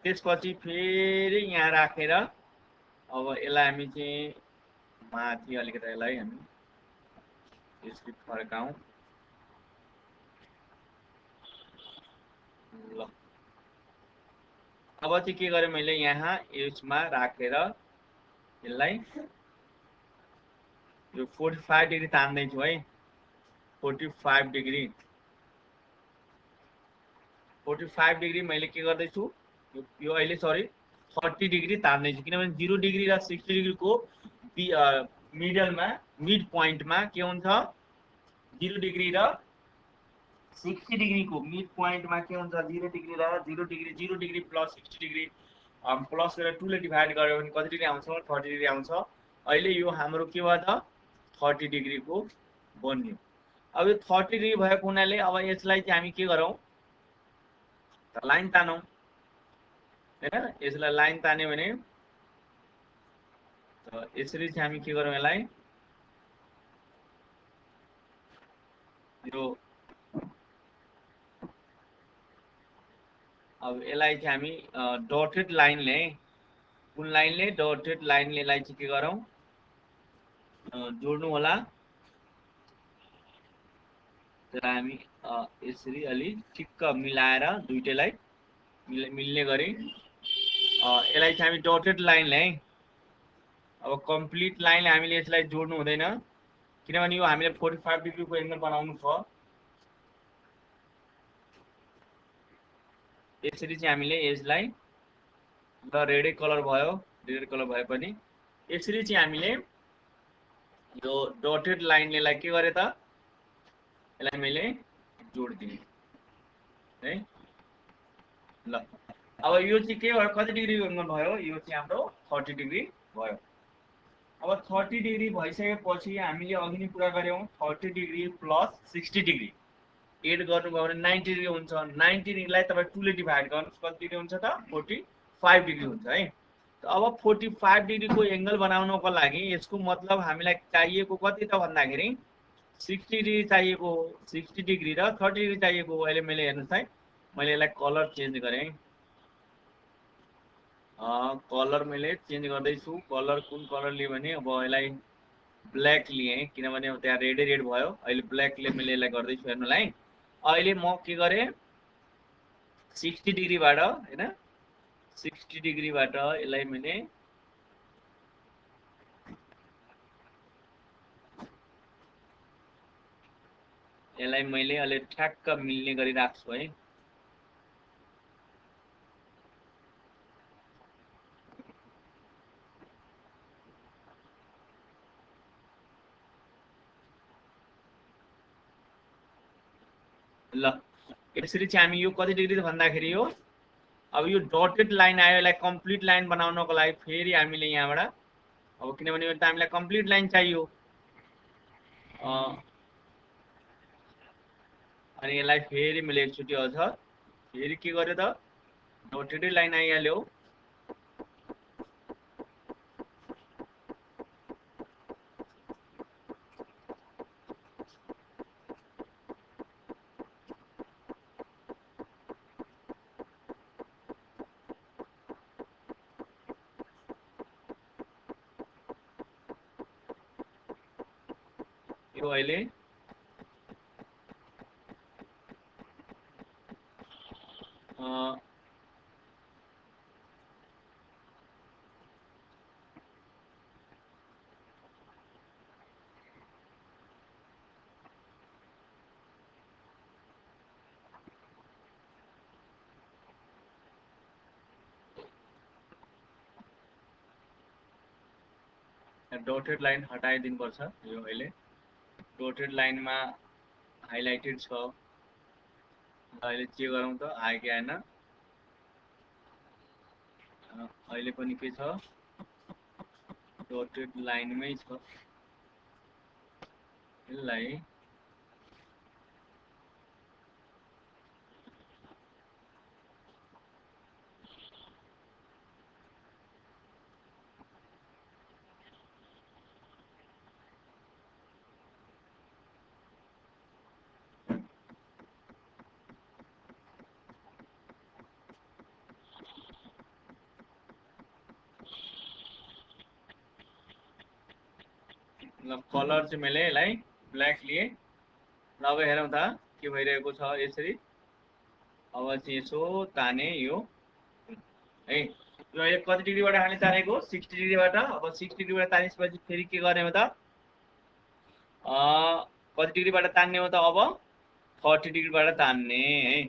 त्यसपछि फेरि यहाँ राखेर अब यसलाई हामी चाहिँ माथि अलिकति यसलाई हामी यसरी फर्काउँ ल। अब चाहिँ के गरे मैले यहाँ यसमा राखेर यसलाई यो 45 डिग्री तान्दै छु है। 45 डिग्री मैले के गर्दै छु यो अहिले सरी 30 डिग्री तान्दै छु किनभने 0 डिग्री र 60 डिग्री को मिडलमा मिड पोइन्टमा के हुन्छ 0 डिग्री र 60 डिग्री को मिड पोइन्टमा के हुन्छ 0 डिग्री र 0 डिग्री प्लस 60 डिग्री प्लस गरेर 2 ले डिभाइड गर्यो भने कति डिग्री आउँछ 30 डिग्री आउँछ। अहिले यो हाम्रो के भयो त 30 डिग्री को बन्यो। अब यो 30 डिग्री भएको हुनाले अब यसलाई चाहिँ हामी के गरौँ त लाइन तानौं हैन। यसलाई लाइन तान्यो भने त यसरी चाहिँ हामी के गरौँ यसलाई यो अब यसलाई चाहिँ हामी डटेड लाइनले कुन लाइनले डटेड लाइनले यसलाई चाहिँ के गरौँ जोड्नु होला। त्यसलाई हामी यसरी अलि ठिक्क मिलाएर दुईटैलाई मिल्ने गरी यसलाई चाहिँ हामी डटेड लाइनले है अब कम्प्लिट लाइनले हामीले यसलाई जोड्नु हुँदैन किनभने यो हामीले 45 डिग्रीको एंगल बनाउनु छ। यसरी चाहिँ हामीले यसलाई ल रेड कलर भयो, रेड कलर भए पनि यसरी चाहिँ हामीले यो डटेड लाइनले यसलाई के गरे त यसलाई मैले जोडिदिएँ है। ल अब यो चाहिँ के भयो कति डिग्री एंगल भयो यो चाहिँ हाम्रो 30 डिग्री भयो। अब 30 डिग्री भइसकेपछि हामीले अघि नै कुरा गर्यौं 30 डिग्री प्लस 60 डिग्री एड गर्नुभयो भने 90 डिग्री हुन्छ। 90 डिग्रीलाई तपाईं 2 ले डिभाइड गर्नुस् कति डिग्री हुन्छ त 45 डिग्री हुन्छ है। अब 45 डिग्रीको एंगल बनाउनको लागि यसको मतलब हामीलाई चाहिएको कति त भन्दाखेरि 60 डिग्री चाहिएको, 60 डिग्री र 30 डिग्री चाहिएको। अहिले मैले हेर्नुस् है मैले यसलाई कलर चेन्ज गरेँ, कलर मैले चेन्ज गर्दैछु। कलर कुन कलर लिए भने अब यसलाई ब्ल्याक लिए किनभने अब त्यहाँ रेडै रेड भयो। अहिले ब्ल्याकले मैले यसलाई गर्दैछु हेर्नुलाई। अहिले म के गरेँ 60 डिग्रीबाट हैन 60 डिग्रीबाट यसलाई मैले अलि ठ्याक्क मिल्ने गरी राख्छु है। ल यसरी चाहिँ हामी यो कति डिग्री भन्दाखेरि यो अब यो डटेड लाइन आयो यसलाई कम्प्लिट लाइन बनाउनको लागि फेरि हामीले यहाँबाट अब किनभने यो त हामीलाई कम्प्लिट लाइन चाहियो अनि यसलाई फेरि मैले एकचोटि अझ फेरि के गर्यो त डटेड लाइन आइहाल्यो। यो अहिले डटेड लाइन हटाइदिनुपर्छ। यो अहिले डटेड लाइनमा हाइलाइटेड छ। अहिले के गरौँ त आयो कि आएन अहिले पनि के छ डटेड लाइनमै छ। यसलाई मतलब कलर चाहिँ मैले यसलाई ब्ल्याक लिए। ल अब हेरौँ त के भइरहेको छ। यसरी अब चाहिँ यसो ताने यो है यो अहिले कति डिग्रीबाट हामीले तानेको 60 डिग्रीबाट। अब 60 डिग्रीबाट तानेपछि फेरि के गर्ने हो त कति डिग्रीबाट तान्ने हो त अब 30 डिग्रीबाट तान्ने है।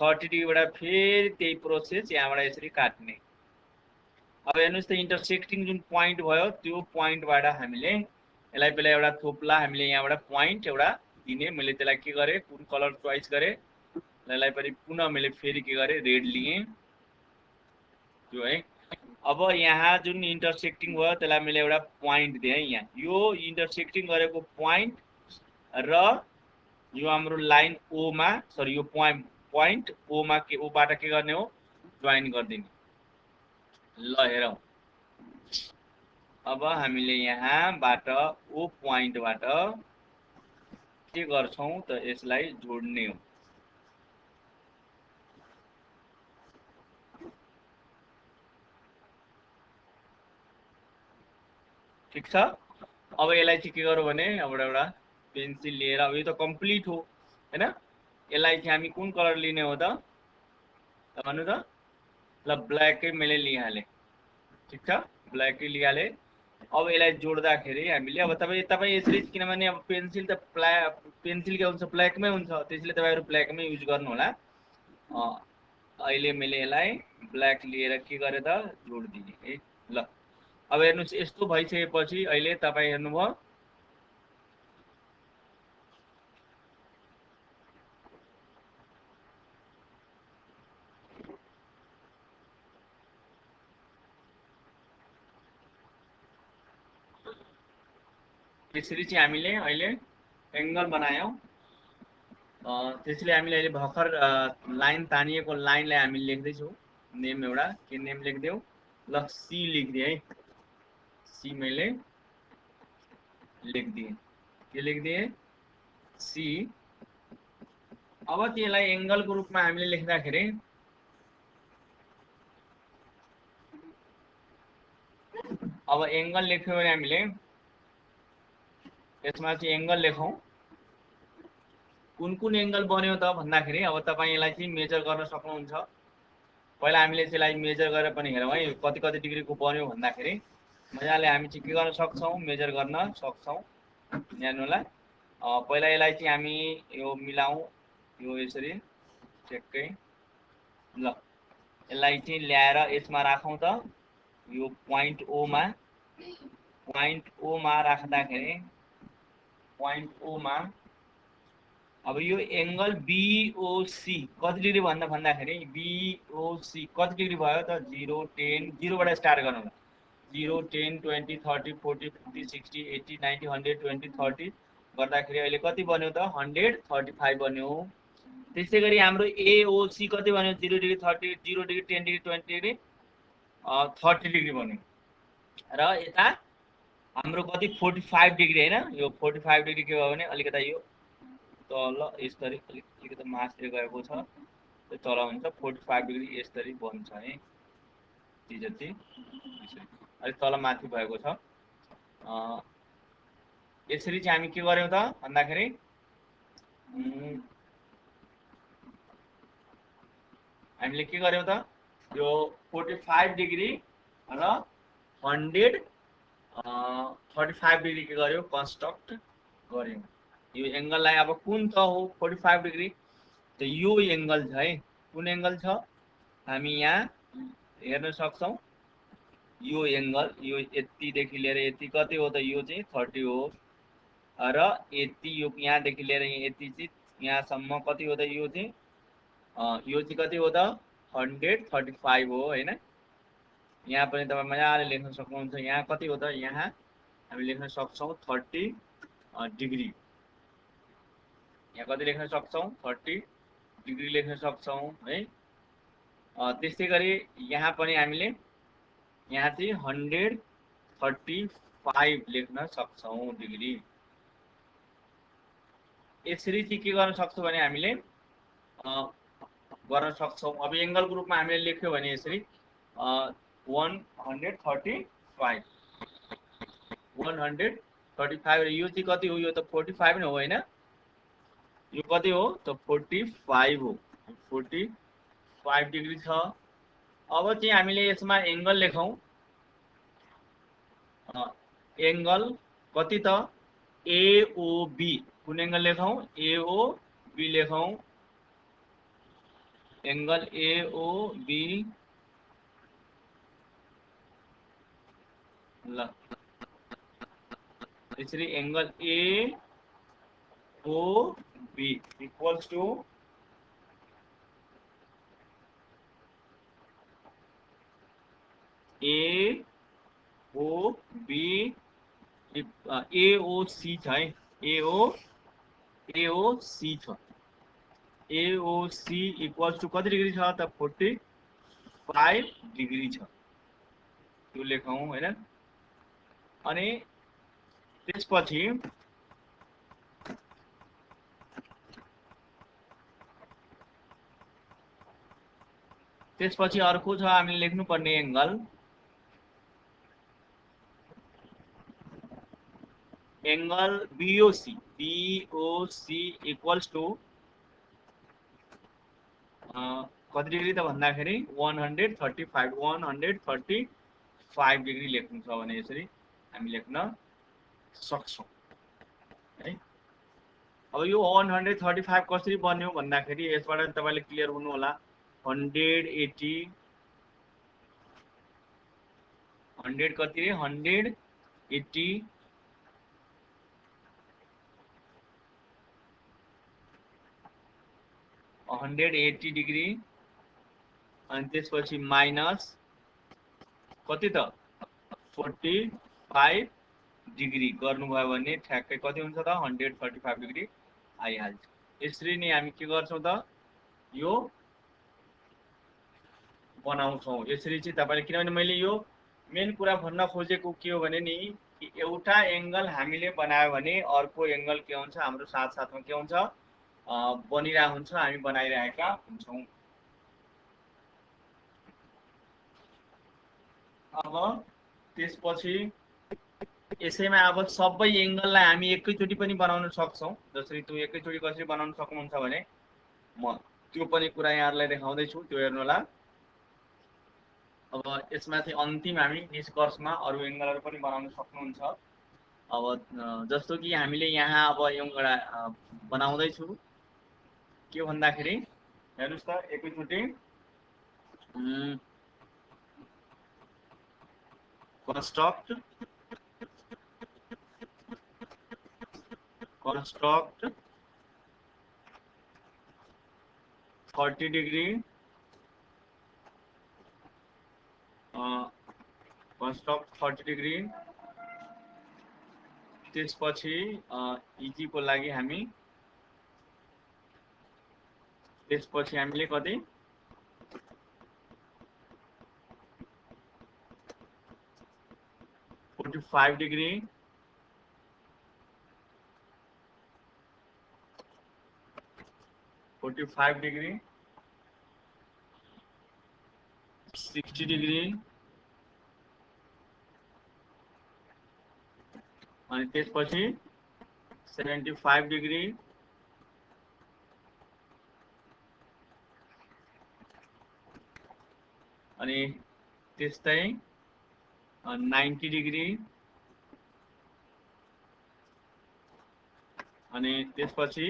30 डिग्रीबाट फेरि त्यही प्रोसेस यहाँबाट यसरी काट्ने। अब हेर्नुस् त इन्टरसेक्टिङ जुन पोइन्ट भयो त्यो पोइन्टबाट हामीले यसलाई पहिला एउटा थोप्ला हामीले यहाँबाट पोइन्ट एउटा दिने। मैले त्यसलाई के गरेँ कुन कलर चोइस गरेँ यसलाई पनि पुनः मैले फेरि के गरेँ रेड लिए त्यो है। अब यहाँ जुन इन्टरसेक्टिङ भयो त्यसलाई मैले एउटा पोइन्ट दिएँ यहाँ यो इन्टरसेक्टिङ गरेको पोइन्ट र यो हाम्रो लाइन ओ मा सरी यो पोइन्ट ओ मा के ओबाट के गर्ने हो जोइन गरिदिने। ल हेरौँ अब हामीले यहाँबाट ओ पोइन्टबाट के गर्छौं त यसलाई जोड्ने हो। ठीक छ। अब यसलाई चाहिँ के गरौँ भने अब एउटा पेन्सिल लिएर, अब यो त कम्प्लिट हो हैन, यसलाई चाहिँ हामी कुन कलर लिने हो त भन्नु त। ल ब्ल्याकै मैले लिइहालेँ। ठिक छ, ब्ल्याकै लिइहालेँ। अब यसलाई जोड्दाखेरि हामीले अब तपाईँ यसरी, किनभने अब पेन्सिल त पेन्सिल के हुन्छ ब्ल्याकमै हुन्छ, त्यसैले तपाईँहरू ब्ल्याकमै युज गर्नु होला। अहिले मैले यसलाई ब्ल्याक लिएर के गरेँ त जोडिदिएँ है। ल अब हेर्नुहोस्, यस्तो भइसकेपछि अहिले तपाईँ हेर्नुभयो, त्यसरी चाहिँ हामीले अहिले एङ्गल बनायौँ। त्यसैले हामीले अहिले भर्खर लाइन तानिएको लाइनलाई हामीले लेख्दैछौँ। नेम एउटा के नेम लेखिदेऊ, ल सी लेखिदिएँ है। सी मैले लेखिदिएँ, के लेखिदिएँ सी। अब त्यसलाई एङ्गलको रूपमा हामीले लेख्दाखेरि अब एङ्गल लेख्यो भने हामीले यसमा चाहिँ एङ्गल लेखौँ। कुन कुन एङ्गल बन्यो त भन्दाखेरि अब तपाईँ यसलाई चाहिँ मेजर गर्न सक्नुहुन्छ। पहिला हामीले त्यसलाई मेजर गरेर पनि हेरौँ है, कति कति डिग्रीको बन्यो भन्दाखेरि मजाले हामी चाहिँ के गर्न सक्छौँ, मेजर गर्न सक्छौँ। हेर्नु होला, पहिला यसलाई चाहिँ हामी यो मिलाउँ, यो यसरी ठ्याक्कै। ल यसलाई चाहिँ ल्याएर यसमा राखौँ त, यो पोइन्ट ओमा, पोइन्ट ओमा राख्दाखेरि पोइन्ट ओमा अब यो एङ्गल बिओसी कति डिग्री भन्दाखेरि बिओसी कति डिग्री भयो त 0 10, 0 बाट स्टार्ट गर्नु होला। 0 10 20 30 40 50 60 80 90 100 20 30 गर्दाखेरि अहिले कति बन्यो त 135 बन्यो। त्यसै गरी हाम्रो एओसी कति बन्यो 0 degree 30 0 degree 10 degree 20 degree 30 degree बन्यो। र यता हाम्रो कति 45 डिग्री हैन, यो 45 डिग्री के भयो भने अलिकता यो तल यसरी अलिकति मास्तिर गएको छ, त्यो तल हुन्छ 45 डिग्री यसरी बन्छ है। जति अलिक तल माथि भएको छ। यसरी चाहिँ हामी के गर्यौँ त भन्दाखेरि हामीले के गर्यौँ त यो 45 डिग्री र 135 डिग्री के गर्यौँ कन्स्ट्रक्ट गर्यौँ। यो एङ्गललाई अब कुन त हो 45 डिग्री त यो एङ्गल छ है। कुन एङ्गल छ हामी यहाँ हेर्न सक्छौँ। यो एङ्गल यो यतिदेखि लिएर यति कति हो त यो चाहिँ 30 हो, र यति यो यहाँदेखि लिएर यति चाहिँ यहाँसम्म कति हो त यो चाहिँ कति हो त 135 हो हैन। यहाँ पनि तपाईँ मजाले लेख्न सक्नुहुन्छ। यहाँ कति हो त यहाँ हामी लेख्न सक्छौँ 30 डिग्री। यहाँ कति लेख्न सक्छौँ 30 डिग्री लेख्न सक्छौँ है। त्यसै गरी यहाँ पनि हामीले यहाँ चाहिँ 135 लेख्न सक्छौँ डिग्री। यसरी चाहिँ के गर्न सक्छौँ भने हामीले गर्न सक्छौँ। अब एङ्गलको रूपमा हामीले लेख्यो भने यसरी 135 135 यो चाहिँ कति हो, यो त 45 नै हो हैन। यो कति हो त 45 हो, 45 डिग्री छ। अब चाहिँ हामीले यसमा एङ्गल लेखौँ। एङ्गल कति त एओबी, कुन एङ्गल लेखौँ एओबी लेखौँ। एङ्गल एओबी ल यसरी angle AOB equals to AOB AOC छ है, एओसी छ। एओसी इक्वल्स टु कति डिग्री छ त 45 डिग्री छ, त्यो लेखौँ हैन। अनि त्यसपछि त्यसपछि अर्को छ हामीले लेख्नुपर्ने एंगल BOC इक्वल्स टु कति डिग्री त भन्दाखेरि 135 डिग्री लेख्नु छ भने यसरी हामी लेख्न सक्छौं है। अब यो 135 कसरी बन्यो भन्दाखेरि यसबाट तपाईले क्लियर हुनु होला। 180 कति रे 180 डिग्री अनि त्यसपछि माइनस कति त 45 डिग्री गर्नुभयो भने ठ्याक्कै कति हुन्छ त 135 डिग्री आइहाल्छ। यसरी नै हामी के गर्छौं त यो बनाउँछौं। यसरी चाहिँ तपाईले किनभने मैले यो मेन कुरा भन्न खोजेको के हो भने नि कि एउटा एंगल हामीले बनायो भने अर्को एंगल के हुन्छ हाम्रो साथसाथमा के हुन्छ बनिरहेको हुन्छ, हामी बनाइरहेका हुन्छौं। अब त्यसपछि यसैमा अब सबै एंगललाई हामी एकैचोटी पनि बनाउन सक्छौं। जसरी त्यो एकैचोटी कसरी बनाउन सक्नुहुन्छ भने म त्यो पनि कुरा यहाँहरुलाई देखाउँदै छु, त्यो हेर्नु होला। अब यसमा चाहिँ अन्तिम हामी निष्कर्षमा अरु एंगलहरु पनि बनाउन सक्नुहुन्छ। अब जस्तो कि हामीले यहाँ अब एउटा बनाउँदै छु के भन्दाखेरि हेर्नुस् त एकैचोटी construct 40 degree construct 40 degree त्यसपछि इजी को लागि हामी त्यसपछि हामीले कति 45 degree 45 degree 60 degree अनि त्यसपछि 75 degree अनि त्यस्तै 90 degree अनि त्यसपछि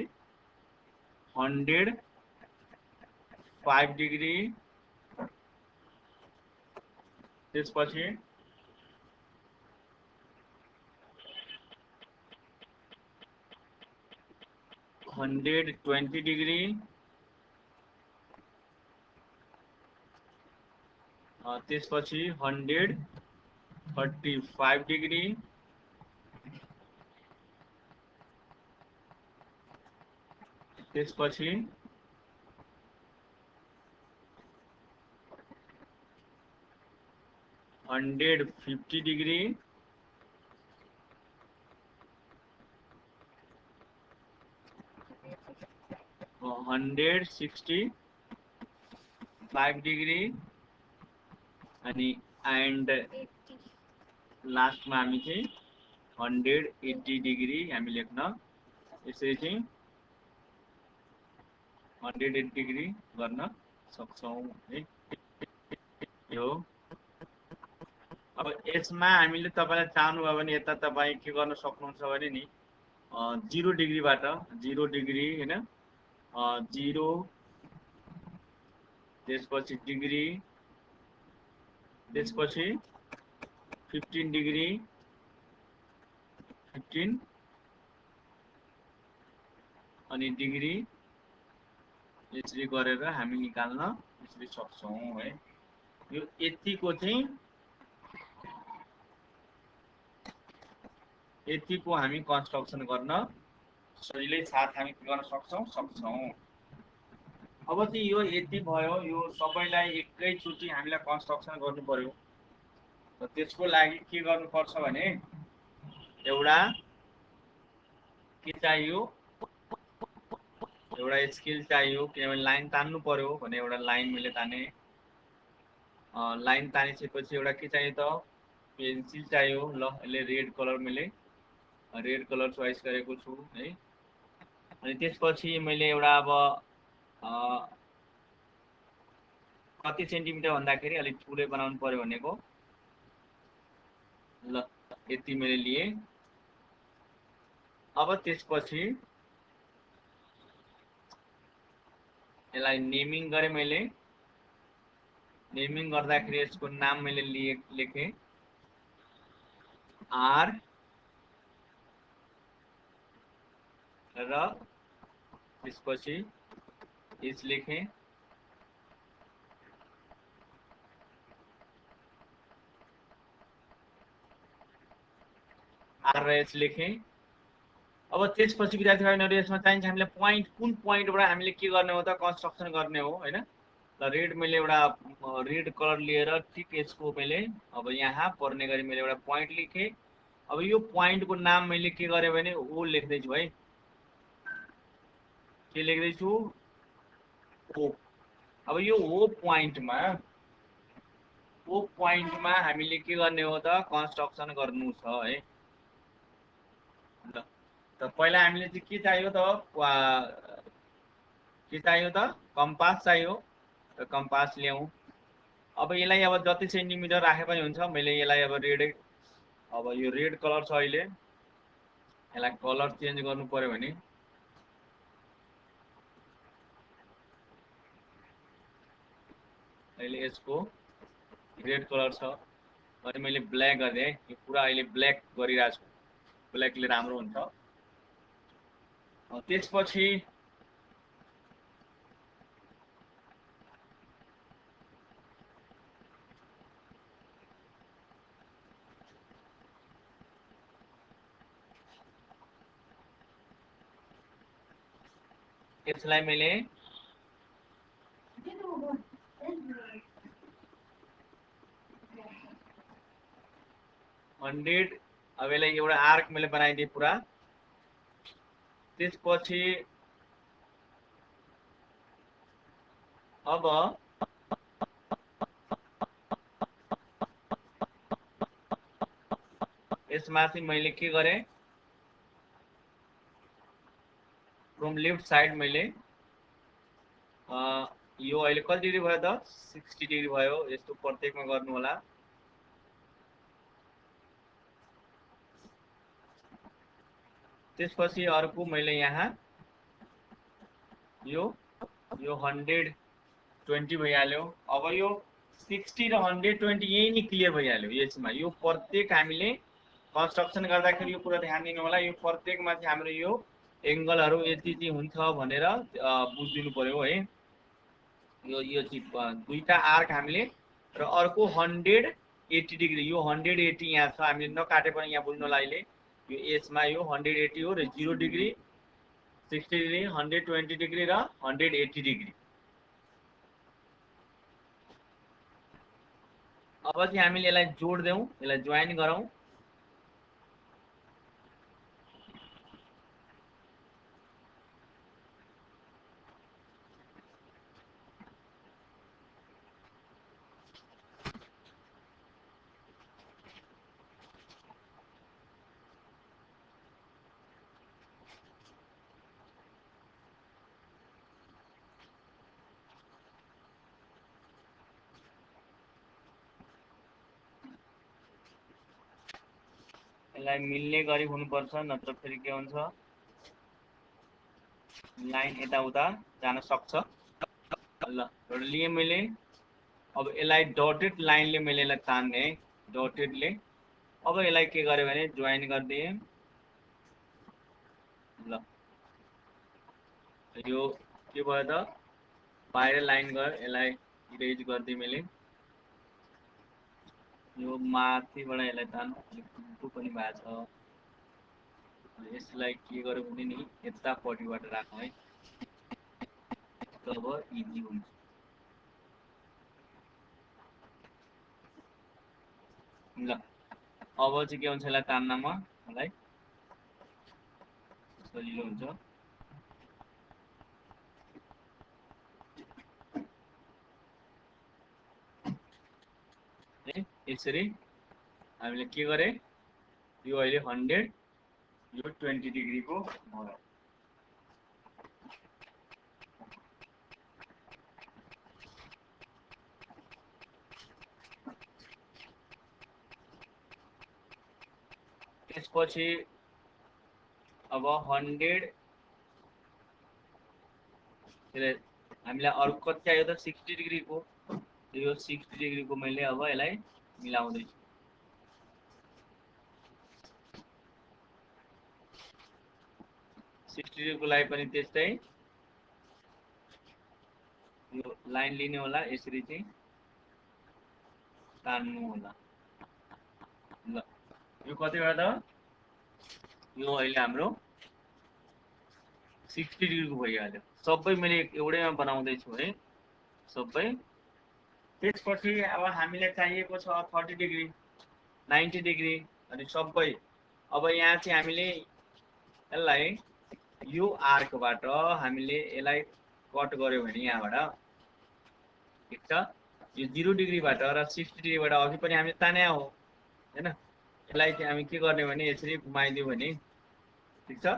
105 degree त्यसपछि 120 degree त्यसपछि 135 degree त्यसपछि 150 degree और 165 degree अनि एंड लास्ट में हामी चाहिँ 180 डिग्री हामी लेख्न यसरी चाहिँ 180 डिग्री गर्न सक्छौं है। यो अब यसमा हामीले तपाईलाई चाहनु भयो भने यता तपाई के गर्न सक्नुहुन्छ भने नि 0 डिग्री बाट 0 डिग्री हैन 0 त्यसपछि डिग्री त्यसपछि 15 डिग्री 15 अनि डिग्री यसरी गरेर हामी निकाल्न यसरी सक्छौं है। यो यतिको चाहिँ यतिको हामी कन्स्ट्रक्सन गर्न सजिलै साथ हामी के गर्न सक्छौं। अब चाहिँ यो यति भयो, यो सबैलाई एकैचोटी हामीलाई कन्स्ट्रक्सन गर्नु पर्यो। त त्यसको लागि के गर्नु पर्छ भने एउटा के चाहियो, एउटा स्किल चाहियो किनभने लाइन तान्नु पर्यो भने एउटा लाइन मैले ताने लाइन तानिसकेपछि एउटा के चाहियो त पेन्सिल चाहियो। ल यसले रेड कलर मैले रेड कलर चोइस गरेको छु है। अनि त्यसपछि मैले एउटा अब कति सेन्टिमिटर भन्दाखेरि अलिक ठुलै बनाउनु पर्यो भनेको। ल यति मैले लिए। अब त्यसपछि यसलाई नेमिङ गरेँ मैले। नेमिङ गर्दाखेरि यसको नाम मैले लेखेँ आर र त्यसपछि एच लेखेँ। आर र एच लेखेँ। अब त्यसपछि विद्यार्थी भाइहरुहरू यसमा चाहिन्छ हामीलाई पोइन्ट, कुन पोइन्टबाट हामीले के गर्ने हो त कन्स्ट्रक्सन गर्ने हो हैन। ल रेड मैले एउटा रेड कलर लिएर ठिक यसको मैले अब यहाँ पर्ने गरी मैले एउटा पोइन्ट लेखेँ। अब यो पोइन्टको नाम मैले के गरेँ भने ओ लेख्दै छु है। के लेख्दै छु ओ। अब यो ओ पोइन्टमा हामीले के गर्ने हो त कन्स्ट्रक्सन गर्नु छ है। ल त पहिला हामीले चाहिँ के चाहियो त कम्पास चाहियो। त कम्पास ल्याउँ। अब यसलाई अब जति सेन्टिमिटर राखे पनि हुन्छ। मैले यसलाई अब यो रेड कलर छ अहिले। यसलाई कलर चेन्ज गर्नु पर्यो भने अहिले यसको रेड कलर छ। अनि मैले ब्ल्याक गरिदिएँ। यो पुरा अहिले ब्ल्याक गरिरहेको छु। ब्ल्याकले राम्रो हुन्छ। त्यसपछि यसलाई मैले 100 अब यसलाई एउटा आर्क मैले बनाइदिएँ पुरा। त्यसपछि अब यसमा चाहिँ मैले के गरेँ फ्रम लेफ्ट साइड मैले यो अहिले कति डिग्री भयो त 60 डिग्री भयो। यस्तो प्रत्येकमा गर्नु होला। त्यसपछि अर्को मैले यहाँ यो 120 भइहाल्यो। अब यो 60 र 120 यही नै क्लियर भइहाल्यो। यसमा यो प्रत्येक हामीले कन्स्ट्रक्सन गर्दाखेरि यो कुरा ध्यान दिनु होला। यो प्रत्येकमा चाहिँ हाम्रो यो एंगलहरु यति चाहिँ हुन्छ भनेर बुझिदिनु पर्यो है। यो चाहिँ दुईटा आर्क हामीले र अर्को 180 डिग्री। यो 180 यहाँ छ। हामीले नकाटे पनि यहाँ बुझ्नु होला। अहिले यो यसमा यो 180 हो र 0 डिग्री 60 डिग्री 120 डिग्री र 180 डिग्री। अब चाहिँ हामीले यसलाई जोड देऊ, यसलाई जोइन गरौँ। यसलाई मिल्ने गरी हुनुपर्छ, नत्र फेरि के हुन्छ लाइन यताउता जान सक्छ। ल एउटा लिए मैले। अब यसलाई डटेड लाइनले मैले यसलाई तान्ने है, डटेडले। अब यसलाई के गर्यो भने जोइन गरिदिए। ल यो के भयो त बाहिर लाइन गयो। यसलाई इरेज गरिदिए मैले। यो माथिबाट यसलाई तान्नु पनि भएको छ। यसलाई के गर्यो भने नि यतापट्टिबाट राखौँ है, तब इजी हुन्छ। ल अब चाहिँ के हुन्छ यसलाई तान्नमा मलाई सजिलो हुन्छ। है यसरी हामीले के गरे यो अहिले 100 यो 20 डिग्री को भयो त्यसपछि अब 100 हामीलाई अरु कति चाहियो त 60 डिग्री को यो 60 डिग्री को मैले अब यसलाई मिलाउँदै छु 60 डिग्री को लागि पनि त्यस्तै यो लाइन लिने होला यसरी चाहिँ तान्नु होला ल यो कति भयो त यो अहिले हाम्रो 60 डिग्री को भइहाल्यो सबै मैले एउटैमा बनाउँदै छु है सबै त्यसपछि अब हामीलाई चाहिएको छ 30 डिग्री 90 डिग्री अनि सबै अब यहाँ चाहिँ हामीले यसलाई यो आर्कबाट हामीले यसलाई कट गर्यो भने यहाँबाट ठीक छ यो 0 डिग्रीबाट र 60 डिग्रीबाट अघि पनि हामीले तान्या हो हैन यसलाई चाहिँ हामी के गर्ने भने यसरी घुमाइदियो भने ठीक छ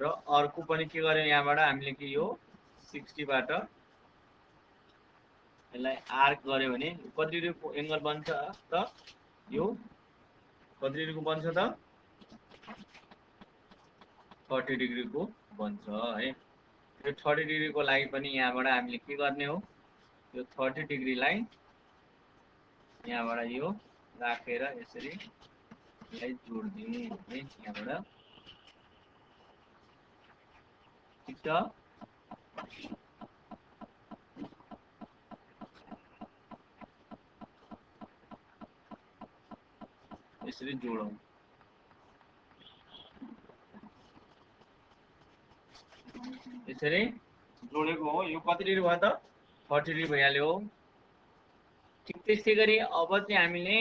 र अर्को पनि के गर्यो यहाँबाट हामीले कि यो 60 बाट यसलाई आर्क गर्यो भने कति डिग्रीको एंगल बन्छ त यो कति डिग्रीको बन्छ त 30 डिग्रीको बन्छ है यो 30 डिग्रीको लागि पनि यहाँबाट हामीले के गर्ने हो यो 30 डिग्रीलाई यहाँबाट यो राखेर यसरी यसलाई जोड्दियौ है यहाँबाट ठीक छ यसरी जोडौं यसरी जोडेको हो यो कति डिग्री भयो त 30 डिग्री भइहाल्यो ठीक त्यसै गरी अब चाहिँ हामीले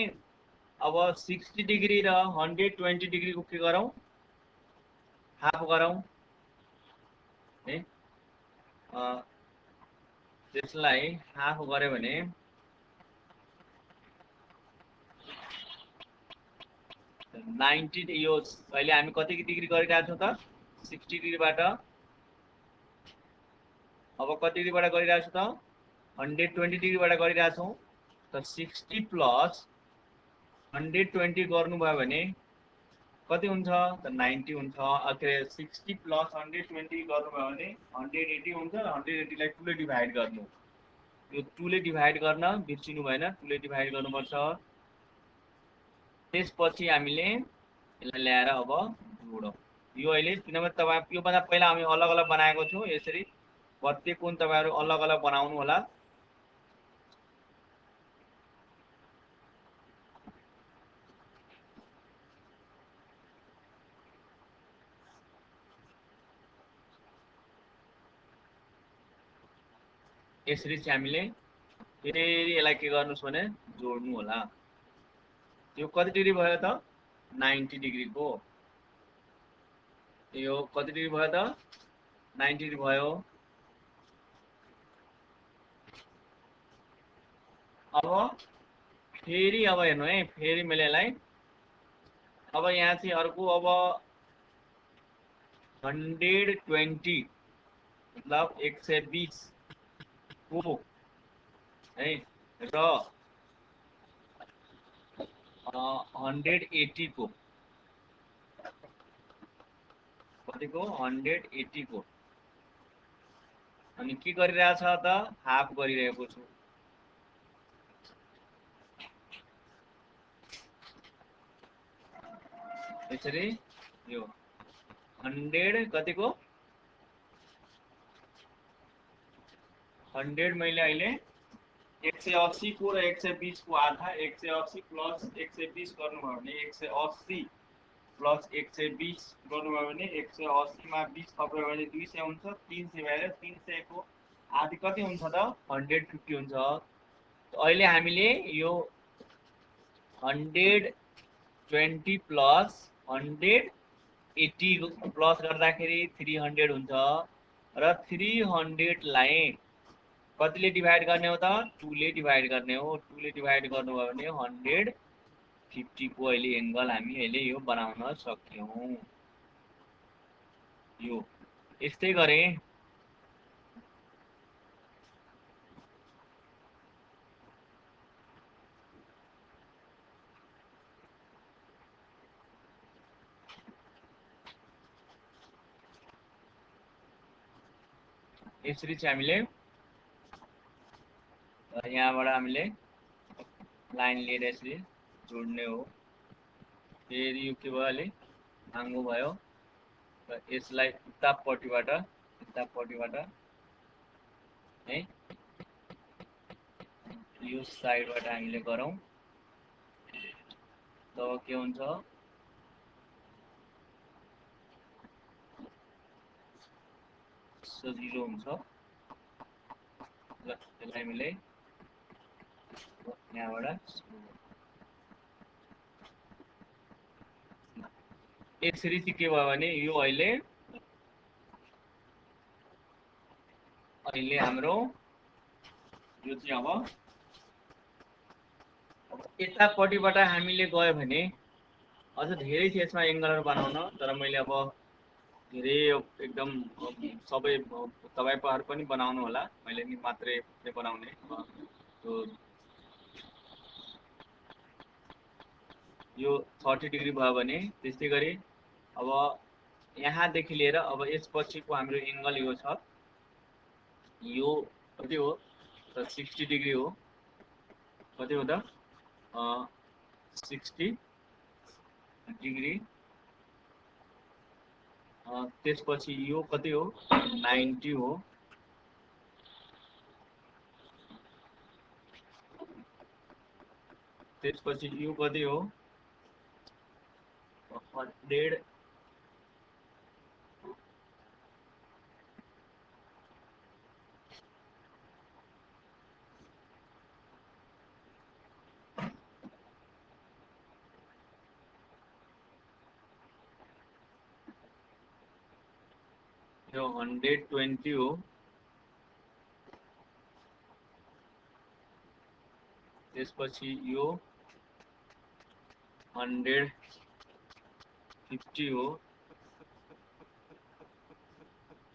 अब 60 डिग्री र 120 डिग्री को के गरौं हाफ गरौं है त्यसलाई हाफ गर्यो भने यो अहिले हामी कति डिग्री गरिरहेका छौं त 60 डिग्रीबाट अब कति डिग्रीबाट गरिरहेका छौं त 120 डिग्रीबाट गरिरहेका छौं त 60 प्लस 120 गर्नुभयो भने कति हुन्छ त 90 हुन्छ अके 60 प्लस 120 गर्नुभयो भने 180 हुन्छ र 180 लाई 2 ले डिभाइड गर्नु यो 2 ले डिभाइड गर्न बिर्सिनु भएन 2 ले डिभाइड गर्नुपर्छ त्यसपछि हामीले यसलाई ल्याएर अब जोडौं यो अहिले किनभने तपाई यो भन्दा पहिला हामी अलग अलग बनाएको छौं यसरी प्रत्येक कोण तपाईहरु अलग अलग बनाउनु होला यसरी चाहिँ हामीले फेरि यसलाई के गर्नुस् भने जोड्नु होला यो कति डिग्री भयो त 90 डिग्री को यो कति डिग्री भयो त 90 डिग्री भयो अब फेरि अब हेर्नु है फेरि मैले यसलाई अब यहाँ चाहिँ अर्को अब 120 मतलब 120 को है र 180 को कति को 180 को अनि के गरिरहेछ त हाफ गरिरहेको छु यसरी यो 100 कति को 100 मैले अहिले 180 को र 120 को आधा 180 प्लस 120 गर्नुभयो भने 180 प्लस 120 गर्नुभयो भने 180 मा 20 थप्यो भने 200 हुन्छ 300 भएर 300 को आधी कति हुन्छ त 150 हुन्छ अहिले हामीले यो 120 प्लस 180 प्लस गर्दाखेरि 300 हुन्छ र 300 लाई कतिले डिभाइड गर्ने हो त 2 ले डिभाइड गर्ने हो 2 ले डिभाइड गर्नुभयो भने 150 को अहिले एंगल हामी अहिले यो बनाउन सक्यौं यो यस्तै गरे यसरी चाहिँ हामीले यहाँबाट हामीले लाइन लिएर यसरी जोड्ने हो फेरि यो के भयो अहिले नाङ्गो भयो र यसलाई उतापट्टिबाट है यो साइडबाट हामीले गरौँ तब के हुन्छ सजिलो हुन्छ ल यसलाई हामीले यहाँबाट यसरी चाहिँ के भयो भने यो अहिले हाम्रो यो चाहिँ अब यतापट्टिबाट हामीले गयो भने अझ धेरै थियो यसमा एंगलहरु बनाउन तर मैले अब धेरै एकदम सबै तपाईहरु पनि बनाउनु होला मैले नि मात्रै बनाउने त्यो यो 30 डिग्री भयो भने त्यस्तै गरी अब यहाँ देखि लिएर अब यसपछिको हाम्रो एंगल यो छ यो कति हो त 60 डिग्री हो कति हो त 60 डिग्री त्यसपछि यो कति हो 90 हो त्यसपछि यो कति हो 100 यो 120 हो त्यसपछि यो 150 हो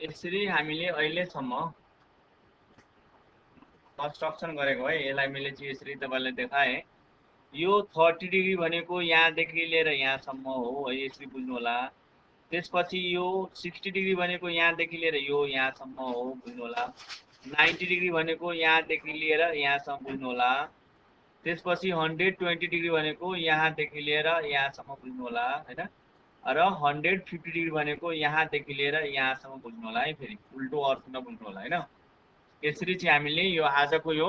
यसरी हामीले अहिलेसम्म कन्स्ट्रक्सन गरेको है यसलाई मैले चाहिँ यसरी तपाईलाई देखाए यो 30 डिग्री भनेको यहाँ देखि लिएर यहाँसम्म हो है यसरी बुझ्नु होला त्यसपछि यो 60 डिग्री भनेको यहाँ देखि लिएर यो यहाँसम्म हो बुझ्नु होला 90 डिग्री भनेको यहाँ देखि लिएर यहाँसम्म बुझ्नु होला त्यसपछि 120 डिग्री भनेको यहाँ देखि लिएर यहाँसम्म बुझ्नु होला हैन र 150 डिग्री भनेको यहाँ देखि लिएर यहाँसम्म बुझ्नु होला है फेरि उल्टो अर्थ नबुझ्नु होला हैन यसरी चाहिँ हामीले यो आजको यो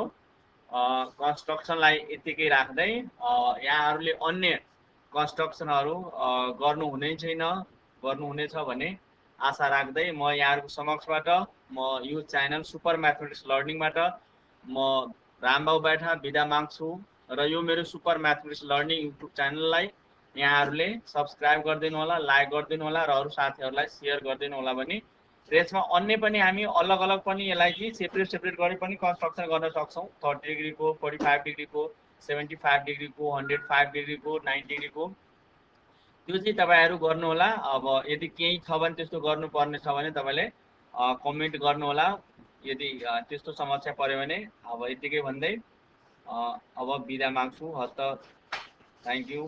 कन्स्ट्रक्सनलाई यतिकै राख्दै यहाँहरुले अन्य कन्स्ट्रक्सनहरु गर्नु हुने छैन गर्नु हुनेछ भने आशा राख्दै म यहाँहरुको समक्षबाट म यो च्यानल सुपर म्याथमेटिक्स लर्निङबाट म रामबाबु बैठा बिदा माग्छु र यो मेरो सुपर म्याथमेटिक्स लर्निङ युट्युब च्यानललाई यहाँहरुले सब्स्क्राइब गरिदिनु होला लाइक गरिदिनु होला र अरु साथीहरुलाई शेयर गरिदिनु होला भने त्यसमा अन्य पनि हामी अलग अलग पनि यसलाई चाहिँ सेपरेट गरी पनि कन्स्ट्रक्सन गर्न सक्छौं 30 डिग्री को 45 डिग्री को 75 डिग्री को 105 डिग्री को 90 डिग्री को त्यो चाहिँ तपाईहरु गर्नु होला अब यदि केही छ भने त्यस्तो गर्नु पर्ने छ भने तपाईले कमेन्ट गर्नु होला यदि त्यस्तो समस्या पर्यो भने अब यतिकै भन्दै अब बिदा माग्छु हस्त थ्यांक यू